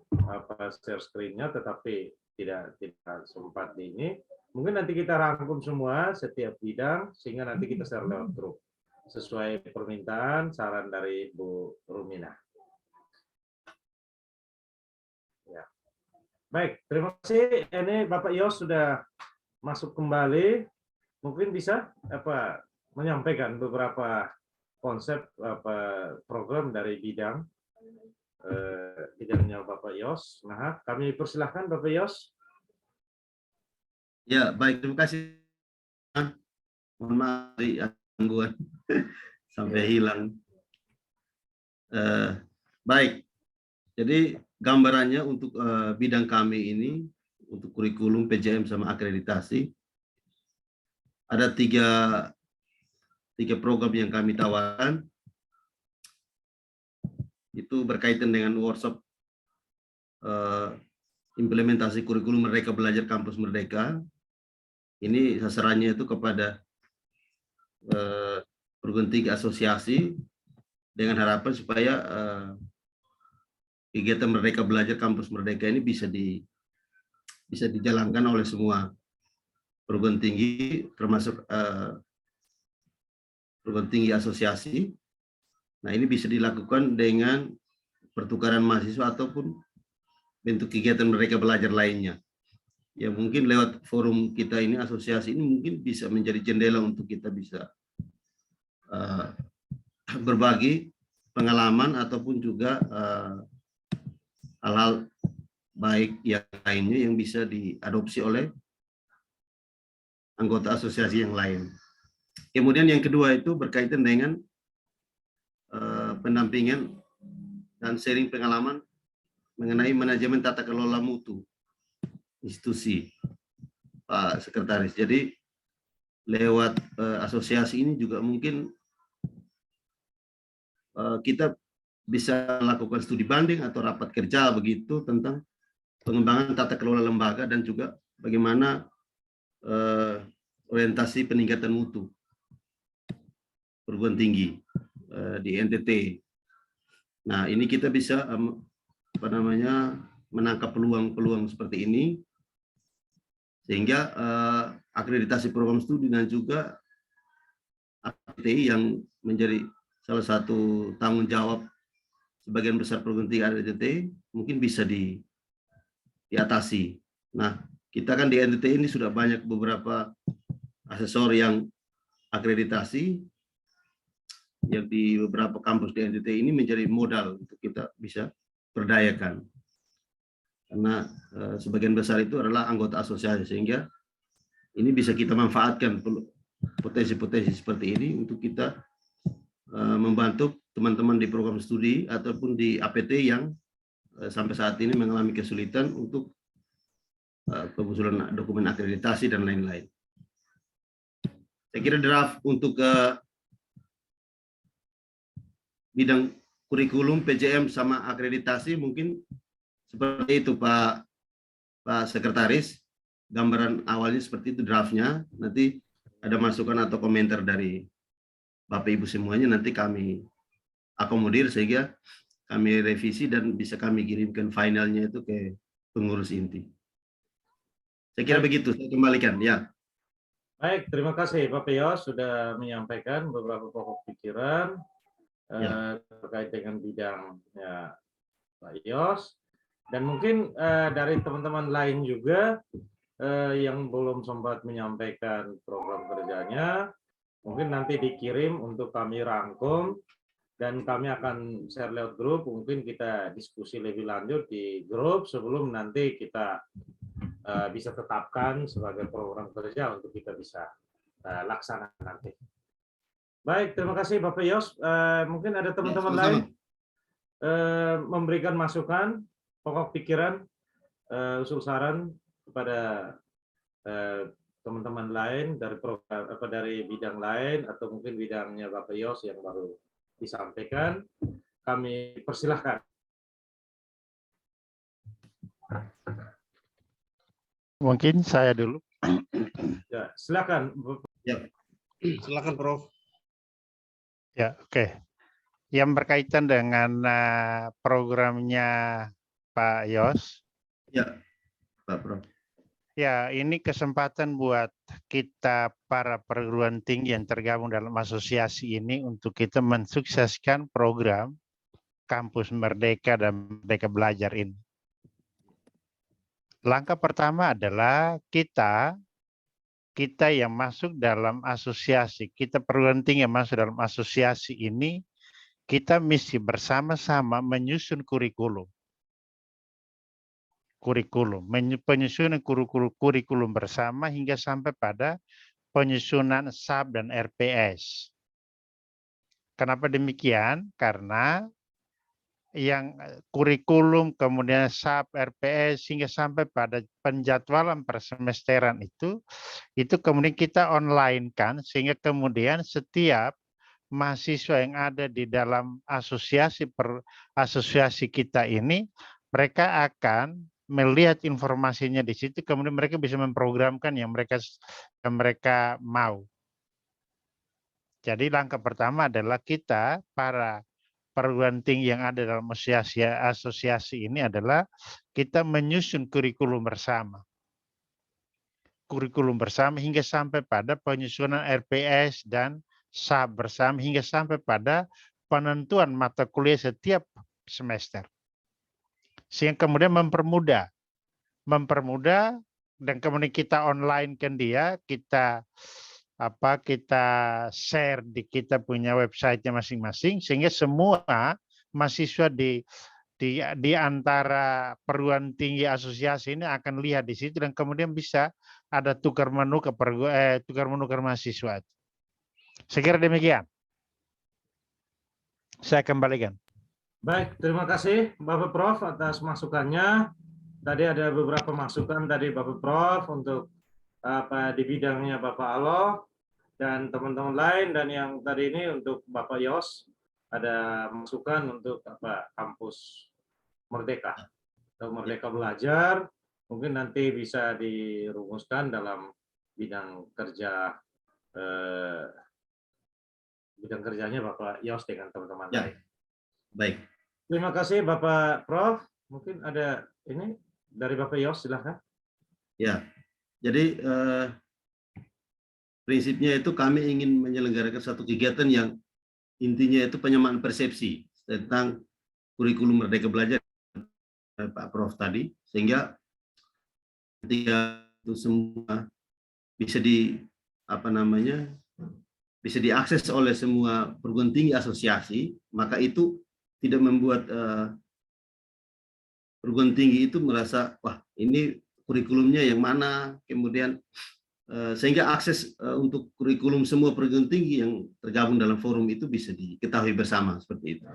share screen-nya, tetapi tidak sempat di ini. Mungkin nanti kita rangkum semua setiap bidang sehingga nanti kita share lewat grup sesuai permintaan saran dari Bu Rumina. Ya. Baik, terima kasih. Ini Bapak Yos sudah masuk kembali. Mungkin bisa menyampaikan beberapa konsep program dari bidangnya Bapak Yos. Nah, kami persilahkan Bapak Yos. Ya, baik, terima kasih. Mohon maaf gangguan sampai hilang. Baik, jadi gambarannya untuk bidang kami ini, untuk kurikulum, PJM, sama akreditasi, ada tiga program yang kami tawarkan. Itu berkaitan dengan workshop implementasi kurikulum Merdeka Belajar Kampus Merdeka. Ini sasarannya itu kepada perguruan tinggi asosiasi dengan harapan supaya kegiatan Merdeka Belajar Kampus Merdeka ini bisa dijalankan oleh semua perguruan tinggi, termasuk perguruan tinggi asosiasi. Nah, ini bisa dilakukan dengan pertukaran mahasiswa ataupun bentuk kegiatan Merdeka Belajar lainnya. Ya, mungkin lewat forum kita ini, asosiasi ini mungkin bisa menjadi jendela untuk kita bisa berbagi pengalaman ataupun juga hal-hal baik yang lainnya yang bisa diadopsi oleh anggota asosiasi yang lain. Kemudian yang kedua itu berkaitan dengan pendampingan dan sharing pengalaman mengenai manajemen tata kelola mutu institusi, Pak Sekretaris. Jadi lewat asosiasi ini juga mungkin kita bisa melakukan studi banding atau rapat kerja begitu tentang pengembangan tata kelola lembaga dan juga bagaimana orientasi peningkatan mutu perguruan tinggi di NTT. Nah, ini kita bisa menangkap peluang-peluang seperti ini sehingga akreditasi program studi dan juga APTI yang menjadi salah satu tanggung jawab sebagian besar perguruan tinggi NTT mungkin bisa diatasi. Nah, kita kan di NTT ini sudah banyak beberapa asesor yang akreditasi yang di beberapa kampus di NTT ini menjadi modal untuk kita bisa berdayakan. Karena sebagian besar itu adalah anggota asosiasi, sehingga ini bisa kita manfaatkan potensi-potensi seperti ini untuk kita membantu teman-teman di program studi ataupun di APT yang sampai saat ini mengalami kesulitan untuk pengusulan dokumen akreditasi dan lain-lain. Saya kira draft untuk bidang kurikulum, PJM sama akreditasi mungkin seperti itu Pak Sekretaris. Gambaran awalnya seperti itu draftnya. Nanti ada masukan atau komentar dari Bapak Ibu semuanya, nanti kami akomodir sehingga kami revisi dan bisa kami kirimkan finalnya itu ke pengurus inti. Saya kira begitu, saya kembalikan ya. Baik, terima kasih Bapak Yos sudah menyampaikan beberapa pokok pikiran terkait dengan bidangnya Pak Yos. Dan mungkin dari teman-teman lain juga yang belum sempat menyampaikan program kerjanya, mungkin nanti dikirim untuk kami rangkum dan kami akan share lewat grup. Mungkin kita diskusi lebih lanjut di grup sebelum nanti kita bisa tetapkan sebagai program kerja untuk kita bisa laksanakan nanti. Baik, terima kasih Bapak Yos. Mungkin ada teman-teman lain memberikan masukan, pokok pikiran, usul saran kepada teman-teman lain dari program dari bidang lain atau mungkin bidangnya Bapak Yos yang baru disampaikan, kami persilahkan. Mungkin saya dulu. Ya, silakan. Ya, silakan Prof. Ya, oke. Yang berkaitan dengan programnya Pak Yos. Ya, Pak Prof. Ya, ini kesempatan buat kita para perguruan tinggi yang tergabung dalam asosiasi ini untuk kita mensukseskan program Kampus Merdeka dan Merdeka Belajar ini. Langkah pertama adalah kita yang masuk dalam asosiasi, kita perguruan tinggi yang masuk dalam asosiasi ini, kita mesti bersama-sama menyusun kurikulum. Penyusunan kurikulum bersama hingga sampai pada penyusunan SAP dan RPS. Kenapa demikian? Karena yang kurikulum, kemudian SAP, RPS, hingga sampai pada penjadwalan persemesteran itu kemudian kita online kan, sehingga kemudian setiap mahasiswa yang ada di dalam asosiasi kita ini, mereka akan melihat informasinya di situ, kemudian mereka bisa memprogramkan yang mereka mau. Jadi langkah pertama adalah kita para perguruan tinggi yang ada dalam asosiasi ini adalah kita menyusun kurikulum bersama. Kurikulum bersama hingga sampai pada penyusunan RPS dan SAP bersama hingga sampai pada penentuan mata kuliah setiap semester. Sehingga kemudian mempermudah dan kemudian kita online kan dia, kita share di kita punya website-nya masing-masing sehingga semua mahasiswa di antara perguruan tinggi asosiasi ini akan lihat di situ dan kemudian bisa ada tukar menukar mahasiswa. Saya kira demikian. Saya kembalikan. Baik, terima kasih Bapak Prof atas masukannya. Tadi ada beberapa masukan dari Bapak Prof untuk di bidangnya Bapak Aloh dan teman-teman lain, dan yang tadi ini untuk Bapak Yos ada masukan untuk kampus Merdeka atau Merdeka Belajar. Mungkin nanti bisa dirumuskan dalam bidang kerjanya Bapak Yos dengan teman-teman lain. Baik. Terima kasih Bapak Prof. Mungkin ada ini dari Bapak Yos, silahkan. Ya, jadi prinsipnya itu kami ingin menyelenggarakan satu kegiatan yang intinya itu penyamaan persepsi tentang kurikulum Merdeka Belajar Pak Prof tadi, sehingga ketika itu semua bisa bisa diakses oleh semua perguruan tinggi asosiasi, maka itu tidak membuat perguruan tinggi itu merasa, wah ini kurikulumnya yang mana, kemudian sehingga akses untuk kurikulum semua perguruan tinggi yang tergabung dalam forum itu bisa diketahui bersama seperti itu.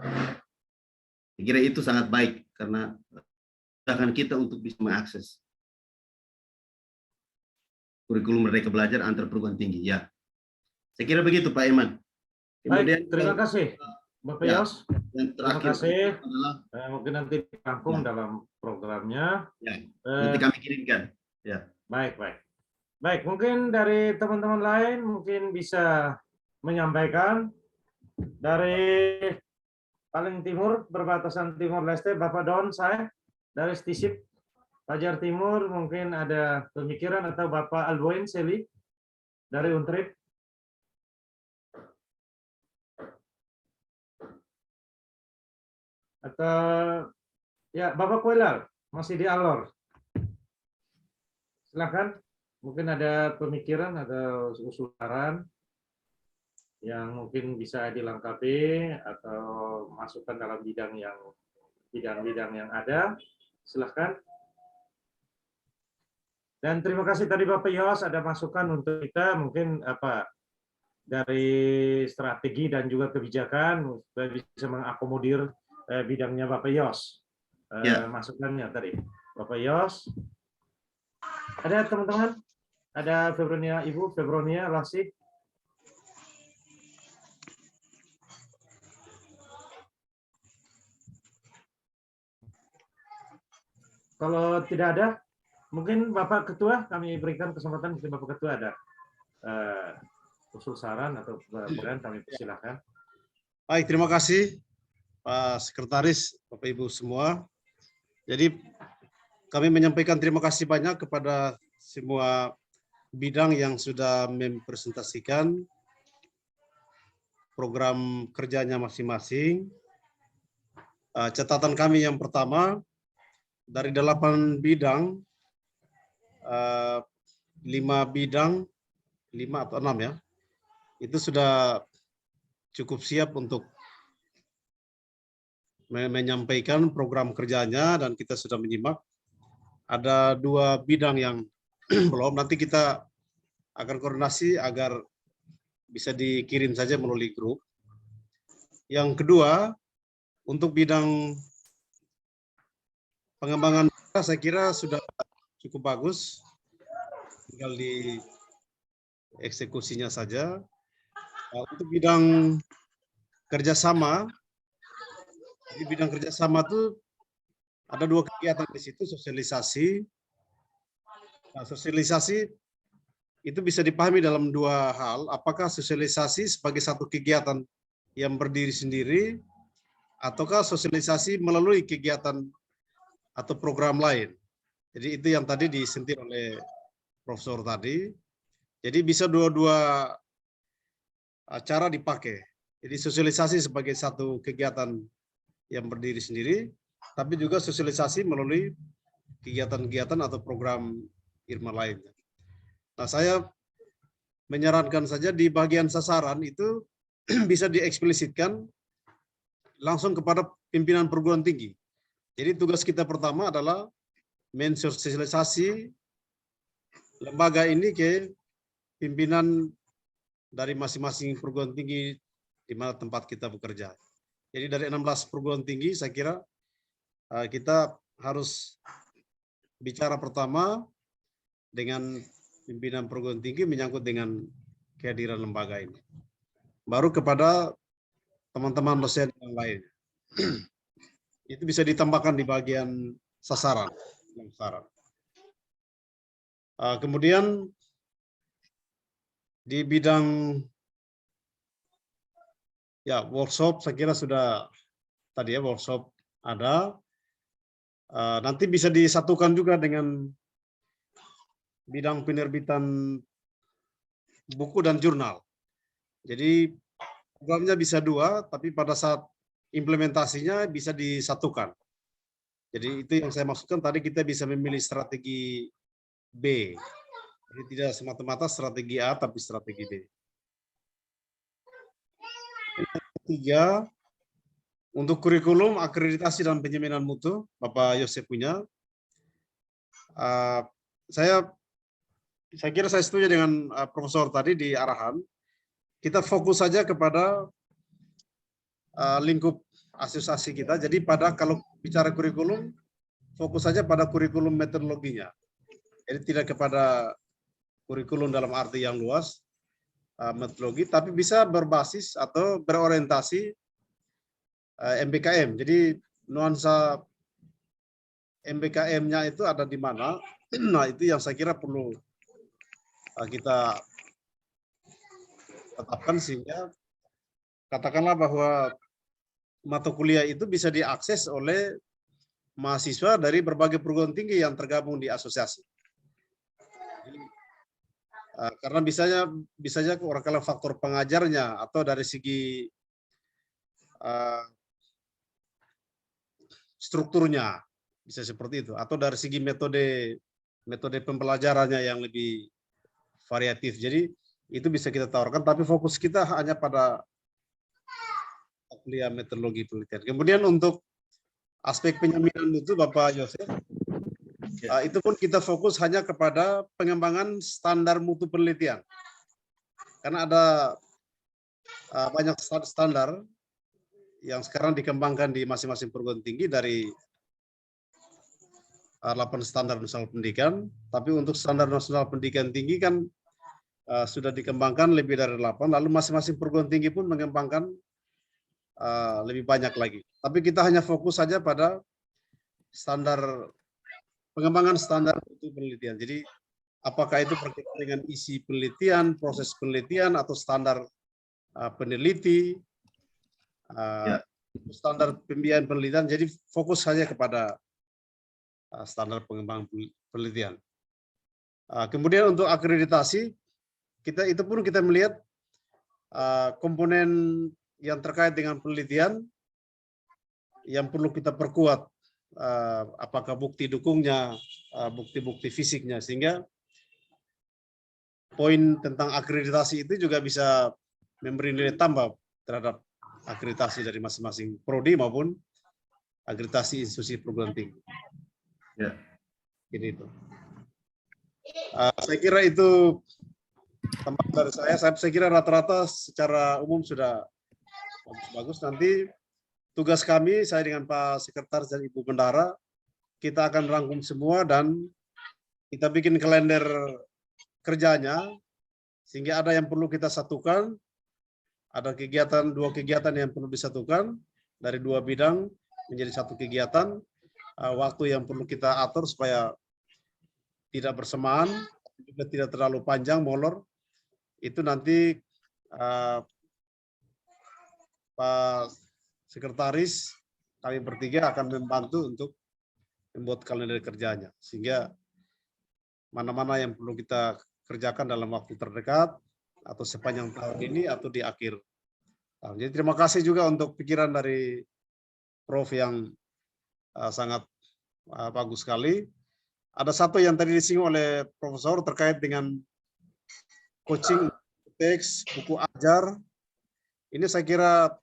Saya kira itu sangat baik karena memudahkan kita untuk bisa mengakses kurikulum Merdeka Belajar antar perguruan tinggi. Ya, saya kira begitu Pak Iman. Kemudian, baik, terima kasih Bapak Yos. Dan Terima terakhir kasih. adalah Mungkin nanti dirangkum dalam programnya. ya, nanti kami kirimkan. Ya. Baik, baik. Baik, mungkin dari teman-teman lain mungkin bisa menyampaikan dari paling timur, berbatasan Timur Leste, Bapak Don, saya dari Stisip Fajar Timur, mungkin ada pemikiran, atau Bapak Alboin Seli dari Untrip. Atau ya Bapak Kuelal masih di Alor. Silakan, mungkin ada pemikiran atau usul saran yang mungkin bisa dilengkapi atau masukkan dalam bidang yang ada. Silakan. Dan terima kasih tadi Bapak Yos ada masukan untuk kita, mungkin dari strategi dan juga kebijakan supaya bisa mengakomodir bidangnya Bapak Yos. Masukannya tadi Bapak Yos. Ada teman-teman? Ada Febronia, Ibu Febronia Lasih. Kalau tidak ada, mungkin Bapak Ketua, kami berikan kesempatan, mungkin Bapak Ketua ada usul saran atau kemudian kami persilahkan. Baik, terima kasih Pak Sekretaris, Bapak Ibu semua. Jadi kami menyampaikan terima kasih banyak kepada semua bidang yang sudah mempresentasikan program kerjanya masing-masing. Catatan kami yang pertama, dari 8 bidang, 5 bidang, 5 atau 6 ya, itu sudah cukup siap untuk menyampaikan program kerjanya dan kita sudah menyimak. Ada 2 bidang yang belum, nanti kita akan koordinasi agar bisa dikirim saja melalui grup. Yang kedua, untuk bidang pengembangan saya kira sudah cukup bagus, tinggal di eksekusinya saja. Untuk bidang kerjasama, di bidang kerjasama itu ada 2 kegiatan di situ, sosialisasi. Nah, sosialisasi itu bisa dipahami dalam 2 hal, apakah sosialisasi sebagai satu kegiatan yang berdiri sendiri, ataukah sosialisasi melalui kegiatan atau program lain. Jadi itu yang tadi disentil oleh Profesor tadi. Jadi bisa dua-dua cara dipakai. Jadi sosialisasi sebagai satu kegiatan yang berdiri sendiri, tapi juga sosialisasi melalui kegiatan-kegiatan atau program IRMA lainnya. Nah, saya menyarankan saja di bagian sasaran itu bisa dieksplisitkan langsung kepada pimpinan perguruan tinggi. Jadi tugas kita pertama adalah mensosialisasi lembaga ini ke pimpinan dari masing-masing perguruan tinggi di mana tempat kita bekerja. Jadi dari 16 perguruan tinggi saya kira kita harus bicara pertama dengan pimpinan perguruan tinggi menyangkut dengan kehadiran lembaga ini. Baru kepada teman-teman dosen yang lain. Itu bisa ditambahkan di bagian sasaran. Kemudian di bidang ya workshop saya kira sudah tadi ya, workshop ada. Nanti bisa disatukan juga dengan bidang penerbitan buku dan jurnal. Jadi programnya bisa 2, tapi pada saat implementasinya bisa disatukan. Jadi itu yang saya maksudkan tadi, kita bisa memilih strategi B. Jadi tidak semata-mata strategi A, tapi strategi B. Yang ketiga, untuk kurikulum, akreditasi dan penjaminan mutu, Bapak Yosef punya. Saya saya kira saya setuju dengan Profesor tadi di arahan. Kita fokus saja kepada lingkup asosiasi kita. Jadi kalau bicara kurikulum, fokus saja pada kurikulum metodologinya. Jadi tidak kepada kurikulum dalam arti yang luas, metodologi, tapi bisa berbasis atau berorientasi MBKM. Jadi nuansa MBKM-nya itu ada di mana? Nah, itu yang saya kira perlu kita tetapkan sehingga katakanlah bahwa mata kuliah itu bisa diakses oleh mahasiswa dari berbagai perguruan tinggi yang tergabung di asosiasi. Karena bisanya orang kalau faktor pengajarnya atau dari segi strukturnya bisa seperti itu, atau dari segi metode pembelajarannya yang lebih variatif. Jadi itu bisa kita tawarkan, tapi fokus kita hanya pada kuliah metodologi penelitian. Kemudian untuk aspek penyaminan itu Bapak Yosef, itu pun kita fokus hanya kepada pengembangan standar mutu penelitian. Karena ada banyak standar yang sekarang dikembangkan di masing-masing perguruan tinggi dari 8 standar nasional pendidikan, tapi untuk standar nasional pendidikan tinggi kan sudah dikembangkan lebih dari 8, lalu masing-masing perguruan tinggi pun mengembangkan lebih banyak lagi. Tapi kita hanya fokus saja pada pengembangan standar mutu penelitian. Jadi apakah itu berkaitan dengan isi penelitian, proses penelitian, atau standar peneliti, standar pembiayaan penelitian. Jadi fokus saja kepada standar pengembangan penelitian. Kemudian untuk akreditasi, itu pun kita melihat komponen yang terkait dengan penelitian yang perlu kita perkuat, apakah bukti dukungnya, bukti-bukti fisiknya, sehingga poin tentang akreditasi itu juga bisa memberi nilai tambah terhadap akreditasi dari masing-masing prodi maupun akreditasi institusi perguruan tinggi. Ya. Ini itu. Saya kira itu tempat dari saya. Saya kira rata-rata secara umum sudah bagus. Nanti tugas kami, saya dengan Pak Sekretaris dan Ibu Bendara, kita akan rangkum semua dan kita bikin kalender kerjanya, sehingga ada yang perlu kita satukan, ada dua kegiatan yang perlu disatukan dari 2 bidang menjadi 1 kegiatan. Waktu yang perlu kita atur supaya tidak bersamaan, juga tidak terlalu panjang, molor. Itu nanti Pak Sekretaris, kami bertiga akan membantu untuk membuat kalender kerjanya, sehingga mana-mana yang perlu kita kerjakan dalam waktu terdekat, atau sepanjang tahun ini, atau di akhir tahun. Jadi terima kasih juga untuk pikiran dari Prof yang sangat bagus sekali. Ada satu yang tadi disinggung oleh Profesor terkait dengan coaching teks, buku ajar. Ini saya kira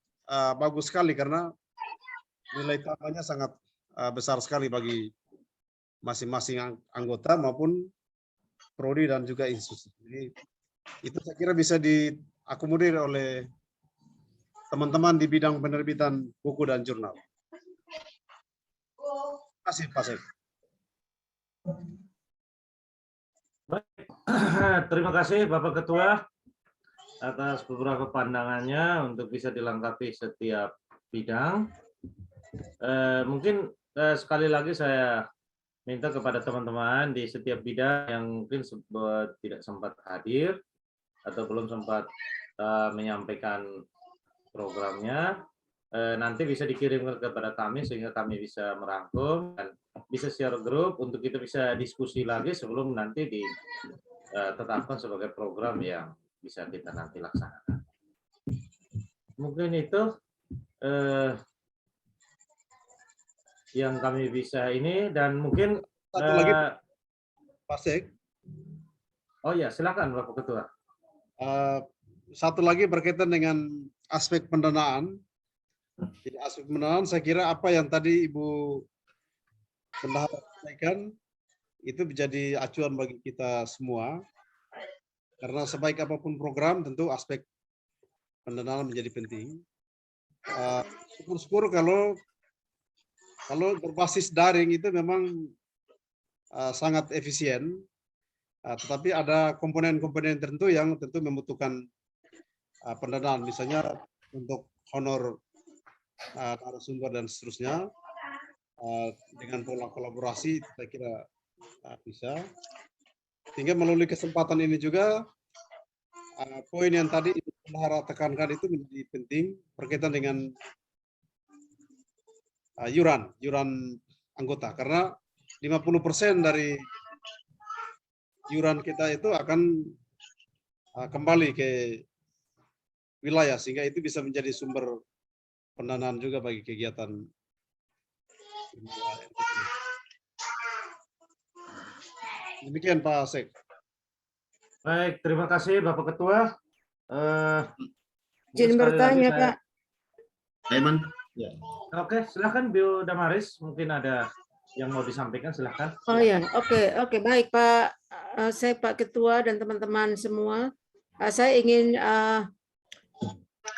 bagus sekali karena nilai tambahnya sangat besar sekali bagi masing-masing anggota maupun prodi dan juga institusi. Jadi itu saya kira bisa diakomodir oleh teman-teman di bidang penerbitan buku dan jurnal. Terima kasih, Pak Sek. Baik, terima kasih Bapak Ketua atas beberapa pandangannya untuk bisa dilengkapi setiap bidang. Mungkin sekali lagi saya minta kepada teman-teman di setiap bidang yang mungkin tidak sempat hadir atau belum sempat menyampaikan programnya, nanti bisa dikirimkan kepada kami sehingga kami bisa merangkum dan bisa share grup untuk kita bisa diskusi lagi sebelum nanti ditetapkan sebagai program yang bisa kita nanti laksanakan. Mungkin itu yang kami bisa ini, dan mungkin satu lagi Pak Sek. Oh ya, silakan Bapak Ketua. Satu lagi berkaitan dengan aspek pendanaan. Jadi aspek pendanaan saya kira apa yang tadi Ibu Bendahara sampaikan itu menjadi acuan bagi kita semua. Karena sebaik apapun program, tentu aspek pendanaan menjadi penting. Syukur-syukur kalau berbasis daring itu memang sangat efisien, tetapi ada komponen-komponen tertentu yang tentu membutuhkan pendanaan, misalnya untuk honor narasumber dan seterusnya. Dengan pola kolaborasi saya kira bisa. Sehingga melalui kesempatan ini juga poin yang tadi Ibu Bendahara tekankan itu menjadi penting berkaitan dengan yuran anggota, karena 50% dari yuran kita itu akan kembali ke wilayah, sehingga itu bisa menjadi sumber pendanaan juga bagi kegiatan. Demikian Pak Sek. Baik, terima kasih Bapak Ketua. Izin bertanya, Pak. Aiman. Ya. Oke, silakan Bu Damaris. Mungkin ada yang mau disampaikan, silakan. Oh ya, oke, baik Pak. Saya Pak Ketua dan teman-teman semua. Saya ingin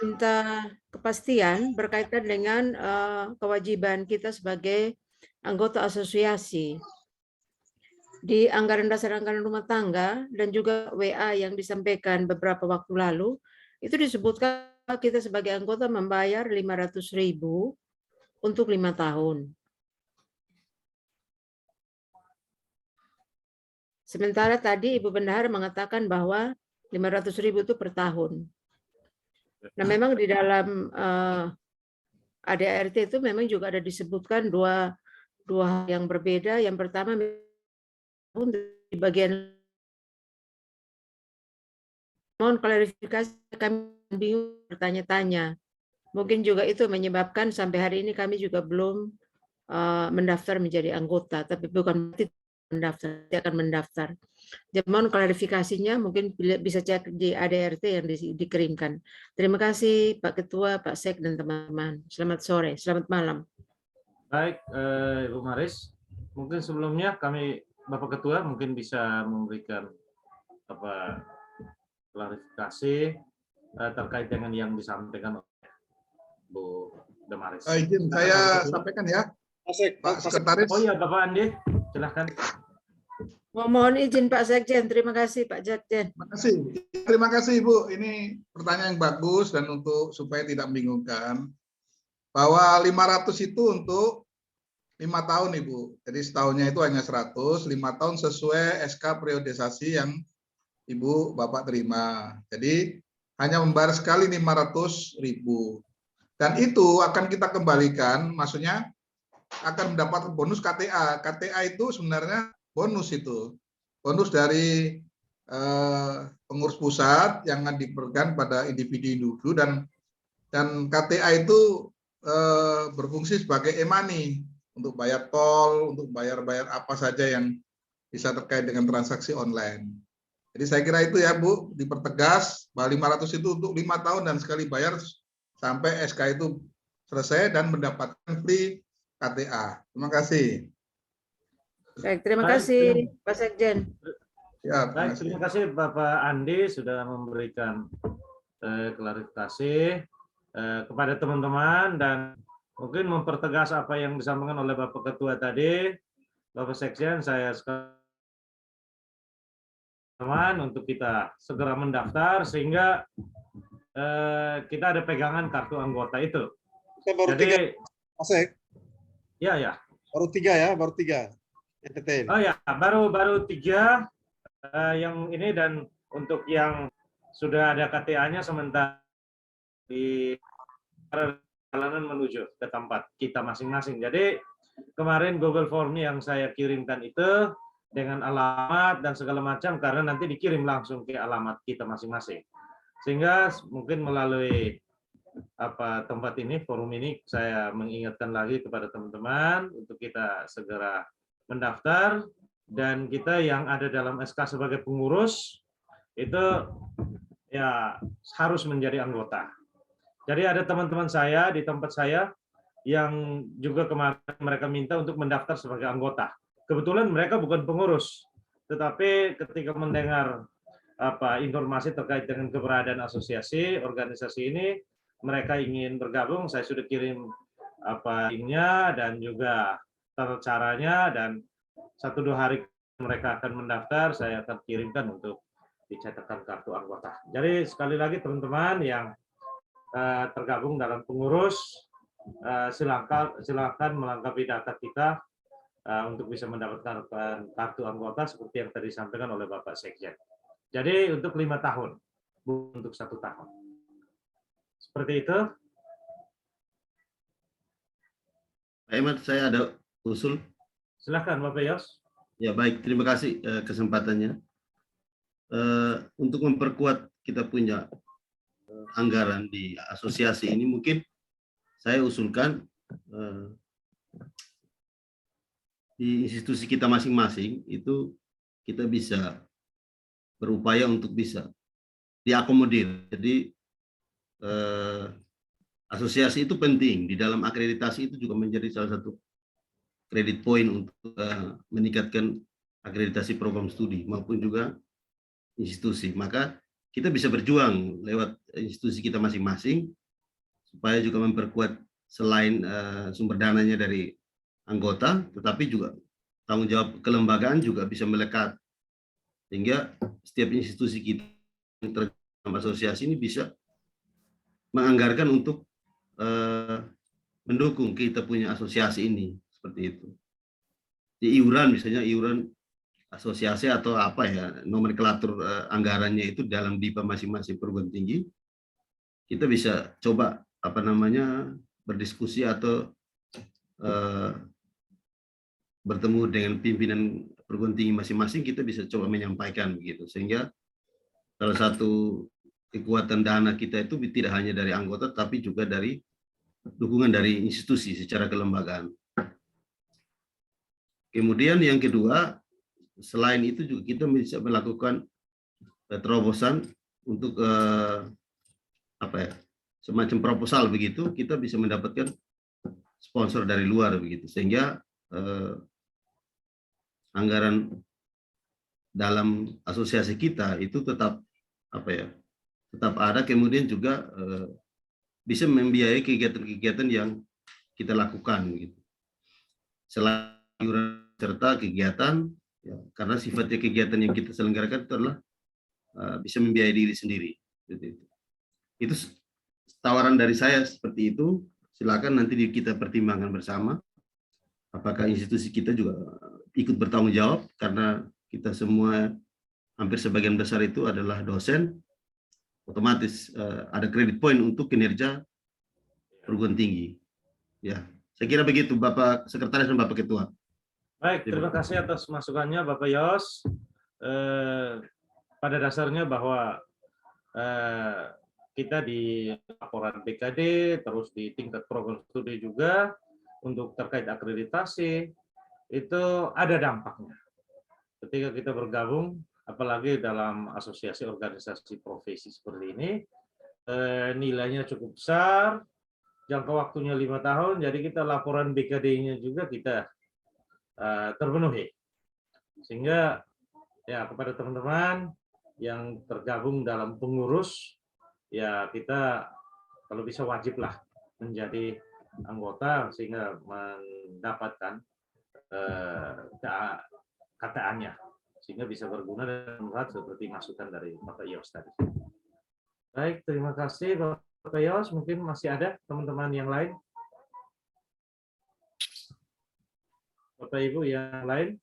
minta kepastian berkaitan dengan kewajiban kita sebagai anggota asosiasi. Di anggaran dasar anggaran rumah tangga dan juga WA yang disampaikan beberapa waktu lalu, itu disebutkan kita sebagai anggota membayar 500.000 untuk 5 tahun. Sementara tadi Ibu Bendahara mengatakan bahwa 500.000 itu per tahun. Nah, memang di dalam ADART itu memang juga ada disebutkan dua hal yang berbeda. Yang pertama, di bagian mohon klarifikasi, kami bingung bertanya-tanya. Mungkin juga itu menyebabkan sampai hari ini kami juga belum mendaftar menjadi anggota, tapi bukan berarti mendaftar, akan mendaftar. Jadi mohon klarifikasinya, mungkin bisa cek di ADART yang dikirimkan. Terima kasih Pak Ketua, Pak Sek, dan teman-teman. Selamat sore, selamat malam. Baik, Ibu Maris. Mungkin sebelumnya kami, Bapak Ketua, mungkin bisa memberikan klarifikasi terkait dengan yang disampaikan oleh Bu Damaris. Izin saya sampaikan ya, Pak Sekretaris. Oh ya, Bapak Andi, silahkan. Mohon izin Pak Sekjen, terima kasih Pak Sekjen. Terima kasih Ibu. Ini pertanyaan yang bagus dan supaya tidak membingungkan bahwa 500 itu untuk 5 tahun Ibu. Jadi setahunnya itu hanya 100, 5 tahun sesuai SK periodisasi yang Ibu Bapak terima. Jadi hanya membayar sekali 500.000. Dan itu akan kita kembalikan, maksudnya akan mendapat bonus KTA. KTA itu sebenarnya bonus itu. Bonus dari pengurus pusat yang diberikan pada individu-individu, dan KTA itu berfungsi sebagai e-money untuk bayar tol, untuk bayar apa saja yang bisa terkait dengan transaksi online. Jadi saya kira itu ya Bu, dipertegas bahwa 500 itu untuk 5 tahun dan sekali bayar sampai SK itu selesai dan mendapatkan free KTA. Terima kasih. Baik, terima kasih Pak Sekjen. Ya, baik, terima kasih Bapak Andi sudah memberikan klarifikasi kepada teman-teman dan mungkin mempertegas apa yang disampaikan oleh Bapak Ketua tadi. Bapak Sekjen, saya teman untuk kita segera mendaftar sehingga kita ada pegangan kartu anggota itu. Baru jadi 3, Asek. Ya. Baru 3 ya, baru 3. NTT. Oh ya, baru 3 yang ini, dan untuk yang sudah ada KTA-nya sementara di perjalanan menuju ke tempat kita masing-masing. Jadi kemarin Google Form yang saya kirimkan itu dengan alamat dan segala macam, karena nanti dikirim langsung ke alamat kita masing-masing. Sehingga mungkin melalui tempat ini, forum ini, saya mengingatkan lagi kepada teman-teman untuk kita segera mendaftar, dan kita yang ada dalam SK sebagai pengurus itu ya harus menjadi anggota. Jadi ada teman-teman saya di tempat saya yang juga kemarin mereka minta untuk mendaftar sebagai anggota. Kebetulan mereka bukan pengurus, tetapi ketika mendengar informasi terkait dengan keberadaan asosiasi organisasi ini. Mereka ingin bergabung, saya sudah kirim linknya dan juga tata caranya, dan 1-2 hari mereka akan mendaftar, saya akan kirimkan untuk dicetakkan kartu anggota. Jadi sekali lagi teman-teman yang tergabung dalam pengurus, silakan melengkapi data kita untuk bisa mendapatkan kartu anggota seperti yang tadi disampaikan oleh Bapak Sekjen. Jadi untuk 5 tahun, bukan untuk 1 tahun. Seperti itu. Pak Ahmad, saya ada usul. Silakan Bapak Yos. Ya baik, terima kasih kesempatannya. Untuk memperkuat kita punya anggaran di asosiasi ini, mungkin saya usulkan di institusi kita masing-masing itu kita bisa berupaya untuk bisa diakomodir. Jadi asosiasi itu penting, di dalam akreditasi itu juga menjadi salah satu kredit point untuk meningkatkan akreditasi program studi maupun juga institusi. Maka kita bisa berjuang lewat institusi kita masing-masing supaya juga memperkuat selain sumber dananya dari anggota, tetapi juga tanggung jawab kelembagaan juga bisa melekat, sehingga setiap institusi kita yang tergabung asosiasi ini bisa menganggarkan untuk mendukung kita punya asosiasi ini, seperti itu. Di iuran misalnya, iuran asosiasi atau apa ya, nomenklatur anggarannya itu dalam DIPA masing-masing perguruan tinggi, kita bisa coba berdiskusi atau bertemu dengan pimpinan perguruan tinggi masing-masing, kita bisa coba menyampaikan begitu, sehingga salah satu kekuatan dana kita itu tidak hanya dari anggota, tapi juga dari dukungan dari institusi secara kelembagaan. Kemudian yang kedua, selain itu juga kita bisa melakukan terobosan untuk semacam proposal begitu, kita bisa mendapatkan sponsor dari luar begitu, sehingga anggaran dalam asosiasi kita itu tetap tetap ada, kemudian juga bisa membiayai kegiatan-kegiatan yang kita lakukan gitu. Selain iuran serta kegiatan, ya, karena sifatnya kegiatan yang kita selenggarakan itu adalah bisa membiayai diri sendiri. Gitu. Itu tawaran dari saya seperti itu. Silakan nanti kita pertimbangkan bersama. Apakah institusi kita juga ikut bertanggung jawab, karena kita semua hampir sebagian besar itu adalah dosen, otomatis ada kredit point untuk kinerja perguruan tinggi. Ya, saya kira begitu Bapak Sekretaris dan Bapak Ketua. Baik, terima kasih atas masukannya Bapak Yos. Pada dasarnya bahwa kita di laporan BKD, terus di tingkat program studi juga, untuk terkait akreditasi, itu ada dampaknya. Ketika kita bergabung, apalagi dalam asosiasi organisasi profesi seperti ini, nilainya cukup besar, jangka waktunya 5 tahun, jadi kita laporan BKD-nya juga kita terpenuhi. Sehingga ya kepada teman-teman yang tergabung dalam pengurus, ya kita kalau bisa wajiblah menjadi anggota sehingga mendapatkan KTA-nya, sehingga bisa berguna dan bermanfaat seperti masukan dari Bapak Yos tadi. Baik, terima kasih Bapak Yos. Mungkin masih ada teman-teman yang lain? Bapak Ibu yang lain?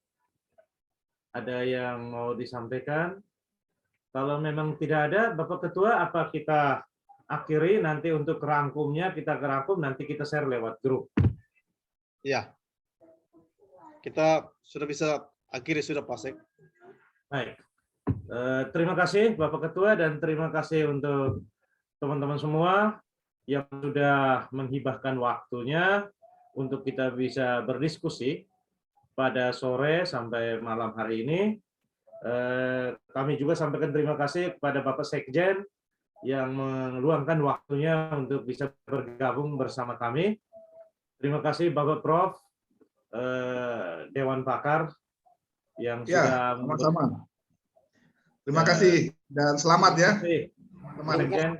Ada yang mau disampaikan? Kalau memang tidak ada, Bapak Ketua, apa kita akhiri nanti untuk rangkumnya, kita kerangkum, nanti kita share lewat grup. Ya, kita sudah bisa akhiri, sudah Pak. Baik, terima kasih Bapak Ketua dan terima kasih untuk teman-teman semua yang sudah menghibahkan waktunya untuk kita bisa berdiskusi pada sore sampai malam hari ini. Kami juga sampaikan terima kasih kepada Bapak Sekjen yang meluangkan waktunya untuk bisa bergabung bersama kami. Terima kasih Bapak Prof. Dewan Pakar yang sudah sama-sama. Terima kasih Dan selamat ya. Terima kasih,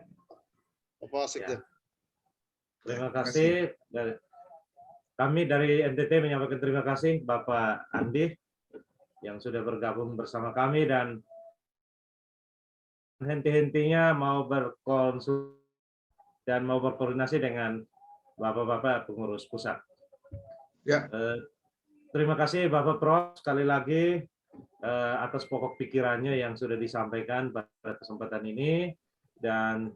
Bapak Sekjen. Terima kasih. Kami dari NTT menyampaikan terima kasih Bapak Andi yang sudah bergabung bersama kami dan henti-hentinya mau berkonsul dan mau berkoordinasi dengan Bapak-Bapak pengurus pusat. Ya. Terima kasih Bapak Prof sekali lagi atas pokok pikirannya yang sudah disampaikan pada kesempatan ini dan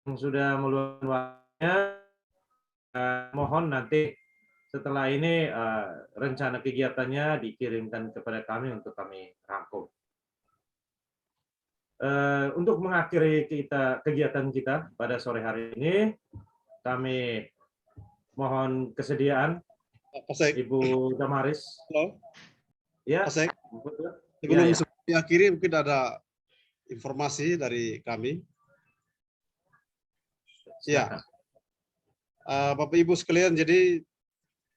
yang sudah meluangkan waktunya. Mohon nanti setelah ini rencana kegiatannya dikirimkan kepada kami untuk kami rangkum. Untuk mengakhiri kegiatan kita pada sore hari ini, kami mohon kesediaan Ibu Damaris. Halo. Ya. Sebelum diakhiri mungkin ada informasi dari kami. Ya, Bapak Ibu sekalian, jadi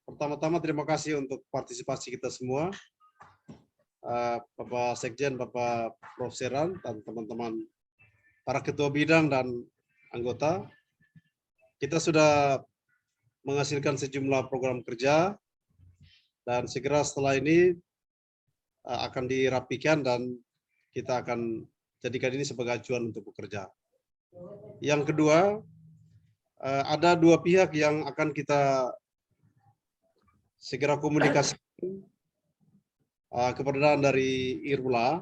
pertama-tama terima kasih untuk partisipasi kita semua, Bapak Sekjen, Bapak Prof. Seran, dan teman-teman para ketua bidang dan anggota. Kita sudah menghasilkan sejumlah program kerja dan segera setelah ini akan dirapikan dan kita akan jadikan ini sebagai acuan untuk bekerja. Yang kedua, ada dua pihak yang akan kita segera komunikasi keberadaan dari IRMLA.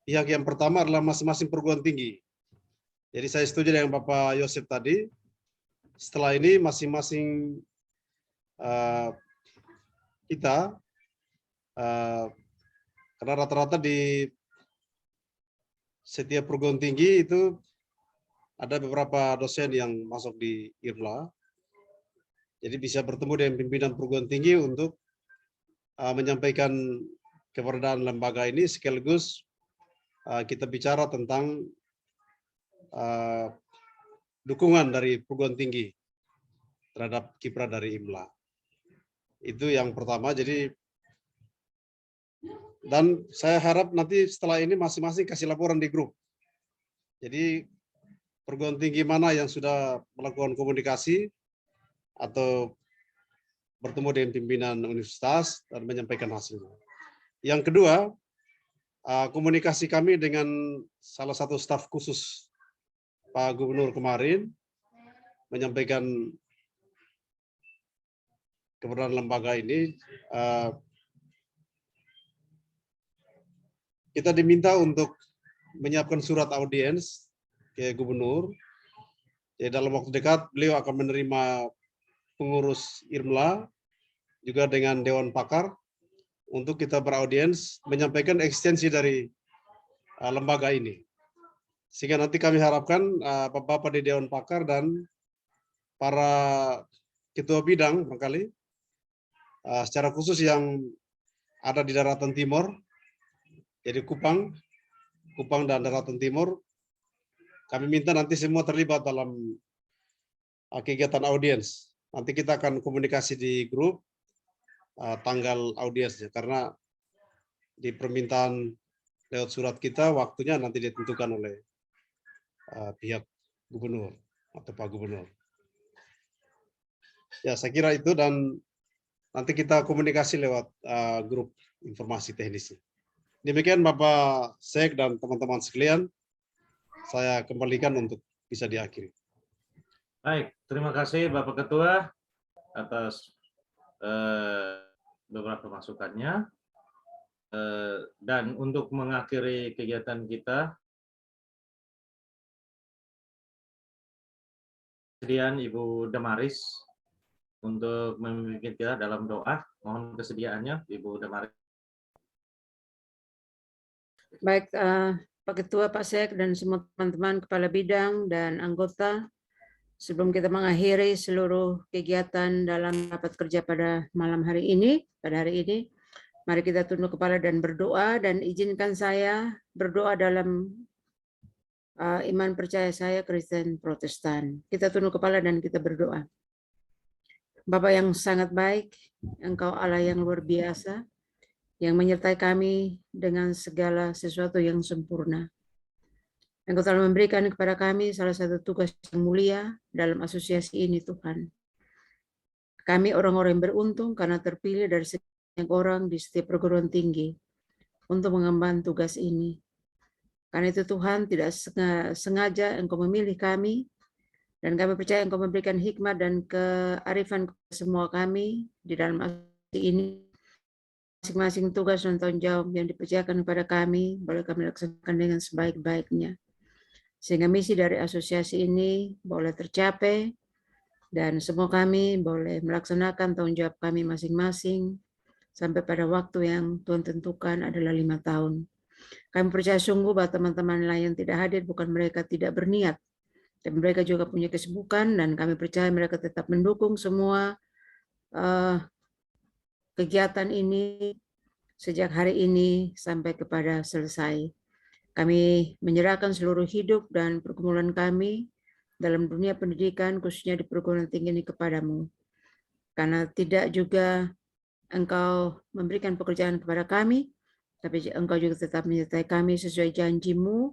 Pihak yang pertama adalah masing-masing perguruan tinggi. Jadi saya setuju dengan Bapak Yosef tadi. Setelah ini masing-masing kita, karena rata-rata di setiap perguruan tinggi itu ada beberapa dosen yang masuk di IRMLA. Jadi bisa bertemu dengan pimpinan perguruan tinggi untuk menyampaikan keberadaan lembaga ini sekaligus kita bicara tentang dukungan dari perguruan tinggi terhadap kiprah dari IRMLA. Itu yang pertama. Jadi dan saya harap nanti setelah ini masing-masing kasih laporan di grup. Jadi perguruan tinggi mana yang sudah melakukan komunikasi atau bertemu dengan pimpinan universitas dan menyampaikan hasilnya. Yang kedua, komunikasi kami dengan salah satu staf khusus Pak Gubernur kemarin menyampaikan keberadaan lembaga ini. Kita diminta untuk menyiapkan surat audiens ke gubernur. Jadi dalam waktu dekat beliau akan menerima pengurus IRMLA juga dengan Dewan Pakar untuk kita beraudiens menyampaikan ekstensi dari lembaga ini. Sehingga nanti kami harapkan Bapak-Bapak di Dewan Pakar dan para ketua bidang barangkali secara khusus yang ada di daratan timur, jadi Kupang dan daratan timur, kami minta nanti semua terlibat dalam kegiatan audiens. Nanti kita akan komunikasi di grup tanggal audiensnya, karena di permintaan lewat surat kita waktunya nanti ditentukan oleh pihak gubernur atau Pak Gubernur. Ya, saya kira itu, dan nanti kita komunikasi lewat grup informasi teknisnya. Demikian Bapak Sek dan teman-teman sekalian, saya kembalikan untuk bisa diakhiri. Baik, terima kasih Bapak Ketua atas beberapa masukannya. Dan untuk mengakhiri kegiatan kita, kesediaan Ibu Damaris untuk memimpin kita dalam doa. Mohon kesediaannya Ibu Damaris. Baik, Pak Ketua, Pak Sek, dan semua teman-teman kepala bidang dan anggota, sebelum kita mengakhiri seluruh kegiatan dalam rapat kerja pada malam hari ini, mari kita tunduk kepala dan berdoa, dan izinkan saya berdoa dalam iman percaya saya Kristen Protestan. Kita tunduk kepala dan kita berdoa. Bapa yang sangat baik, Engkau Allah yang luar biasa, yang menyertai kami dengan segala sesuatu yang sempurna. Engkau telah memberikan kepada kami salah satu tugas yang mulia dalam asosiasi ini, Tuhan. Kami orang-orang yang beruntung karena terpilih dari sekian orang di setiap perguruan tinggi untuk mengemban tugas ini. Karena itu Tuhan, tidak sengaja Engkau memilih kami, dan kami percaya Engkau memberikan hikmat dan kearifan kepada semua kami di dalam asosiasi ini. Masing-masing tugas dan tanggung jawab yang dipercayakan kepada kami boleh kami laksanakan dengan sebaik-baiknya. Sehingga misi dari asosiasi ini boleh tercapai dan semua kami boleh melaksanakan tanggung jawab kami masing-masing sampai pada waktu yang Tuhan tentukan adalah 5 tahun. Kami percaya sungguh bahwa teman-teman lain yang tidak hadir bukan mereka tidak berniat, tapi mereka juga punya kesibukan, dan kami percaya mereka tetap mendukung semua kegiatan ini sejak hari ini sampai kepada selesai. Kami menyerahkan seluruh hidup dan pergumulan kami dalam dunia pendidikan, khususnya di perguruan tinggi ini kepadamu. Karena tidak juga Engkau memberikan pekerjaan kepada kami, tapi Engkau juga tetap menyertai kami sesuai janji-Mu,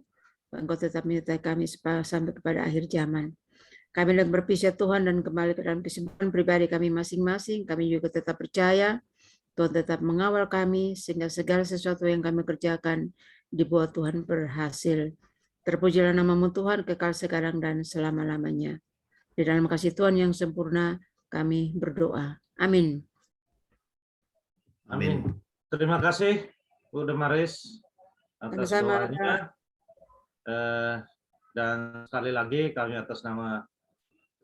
Engkau tetap menyertai kami sampai kepada akhir zaman. Kami sedang berpisah Tuhan dan kembali ke dalam kesibukan pribadi kami masing-masing. Kami juga tetap percaya Tuhan tetap mengawal kami sehingga segala sesuatu yang kami kerjakan dibuat Tuhan berhasil. Terpujilah nama-Mu Tuhan kekal sekarang dan selama-lamanya. Di dalam kasih Tuhan yang sempurna kami berdoa. Amin. Amin. Terima kasih Bu Damaris atas Sama-sama. doanya. Dan sekali lagi kami atas nama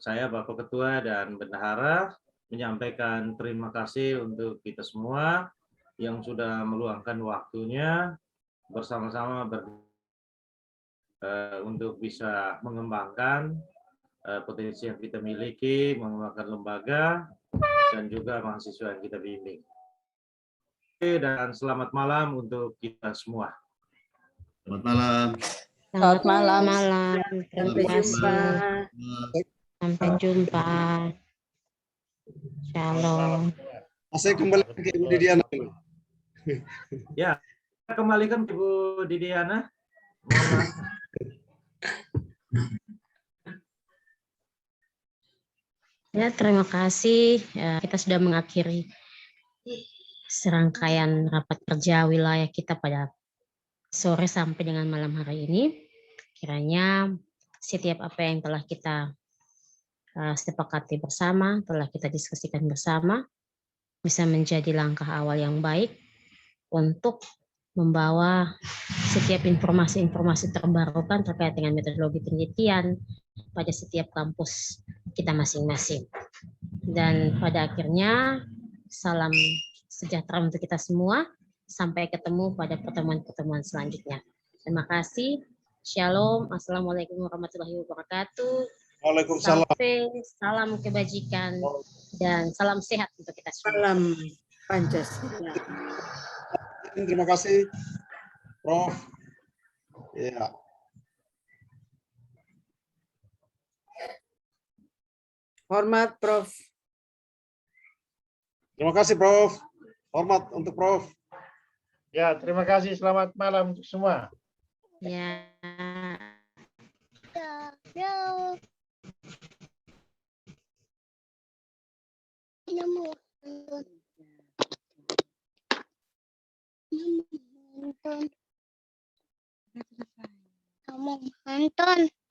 saya Bapak Ketua dan Bendahara menyampaikan terima kasih untuk kita semua yang sudah meluangkan waktunya bersama-sama untuk bisa mengembangkan potensi yang kita miliki, mengembangkan lembaga, dan juga mahasiswa yang kita bimbing. Dan selamat malam untuk kita semua. Selamat malam. Selamat malam. Terima Sampai jumpa. kasih. Sampai jumpa. Shalom. Saya kembali ke Ibu Didiana. Ya, kita kembalikan ke Ibu Didiana. Ya, terima kasih. Ya, kita sudah mengakhiri serangkaian rapat kerja wilayah kita pada sore sampai dengan malam hari ini. Kiranya setiap apa yang telah kita sepakati bersama, telah kita diskusikan bersama, bisa menjadi langkah awal yang baik untuk membawa setiap informasi-informasi terbarukan terkait dengan metodologi penelitian pada setiap kampus kita masing-masing. Dan pada akhirnya, salam sejahtera untuk kita semua. Sampai ketemu pada pertemuan-pertemuan selanjutnya. Terima kasih. Shalom. Assalamualaikum warahmatullahi wabarakatuh. Waalaikumsalam. Salam kebajikan dan salam sehat untuk kita semua. Salam Pancasila. Terima kasih, Prof. Ya. Hormat, Prof. Terima kasih, Prof. Hormat untuk Prof. Ya, terima kasih. Selamat malam untuk semua. Ya. Anton.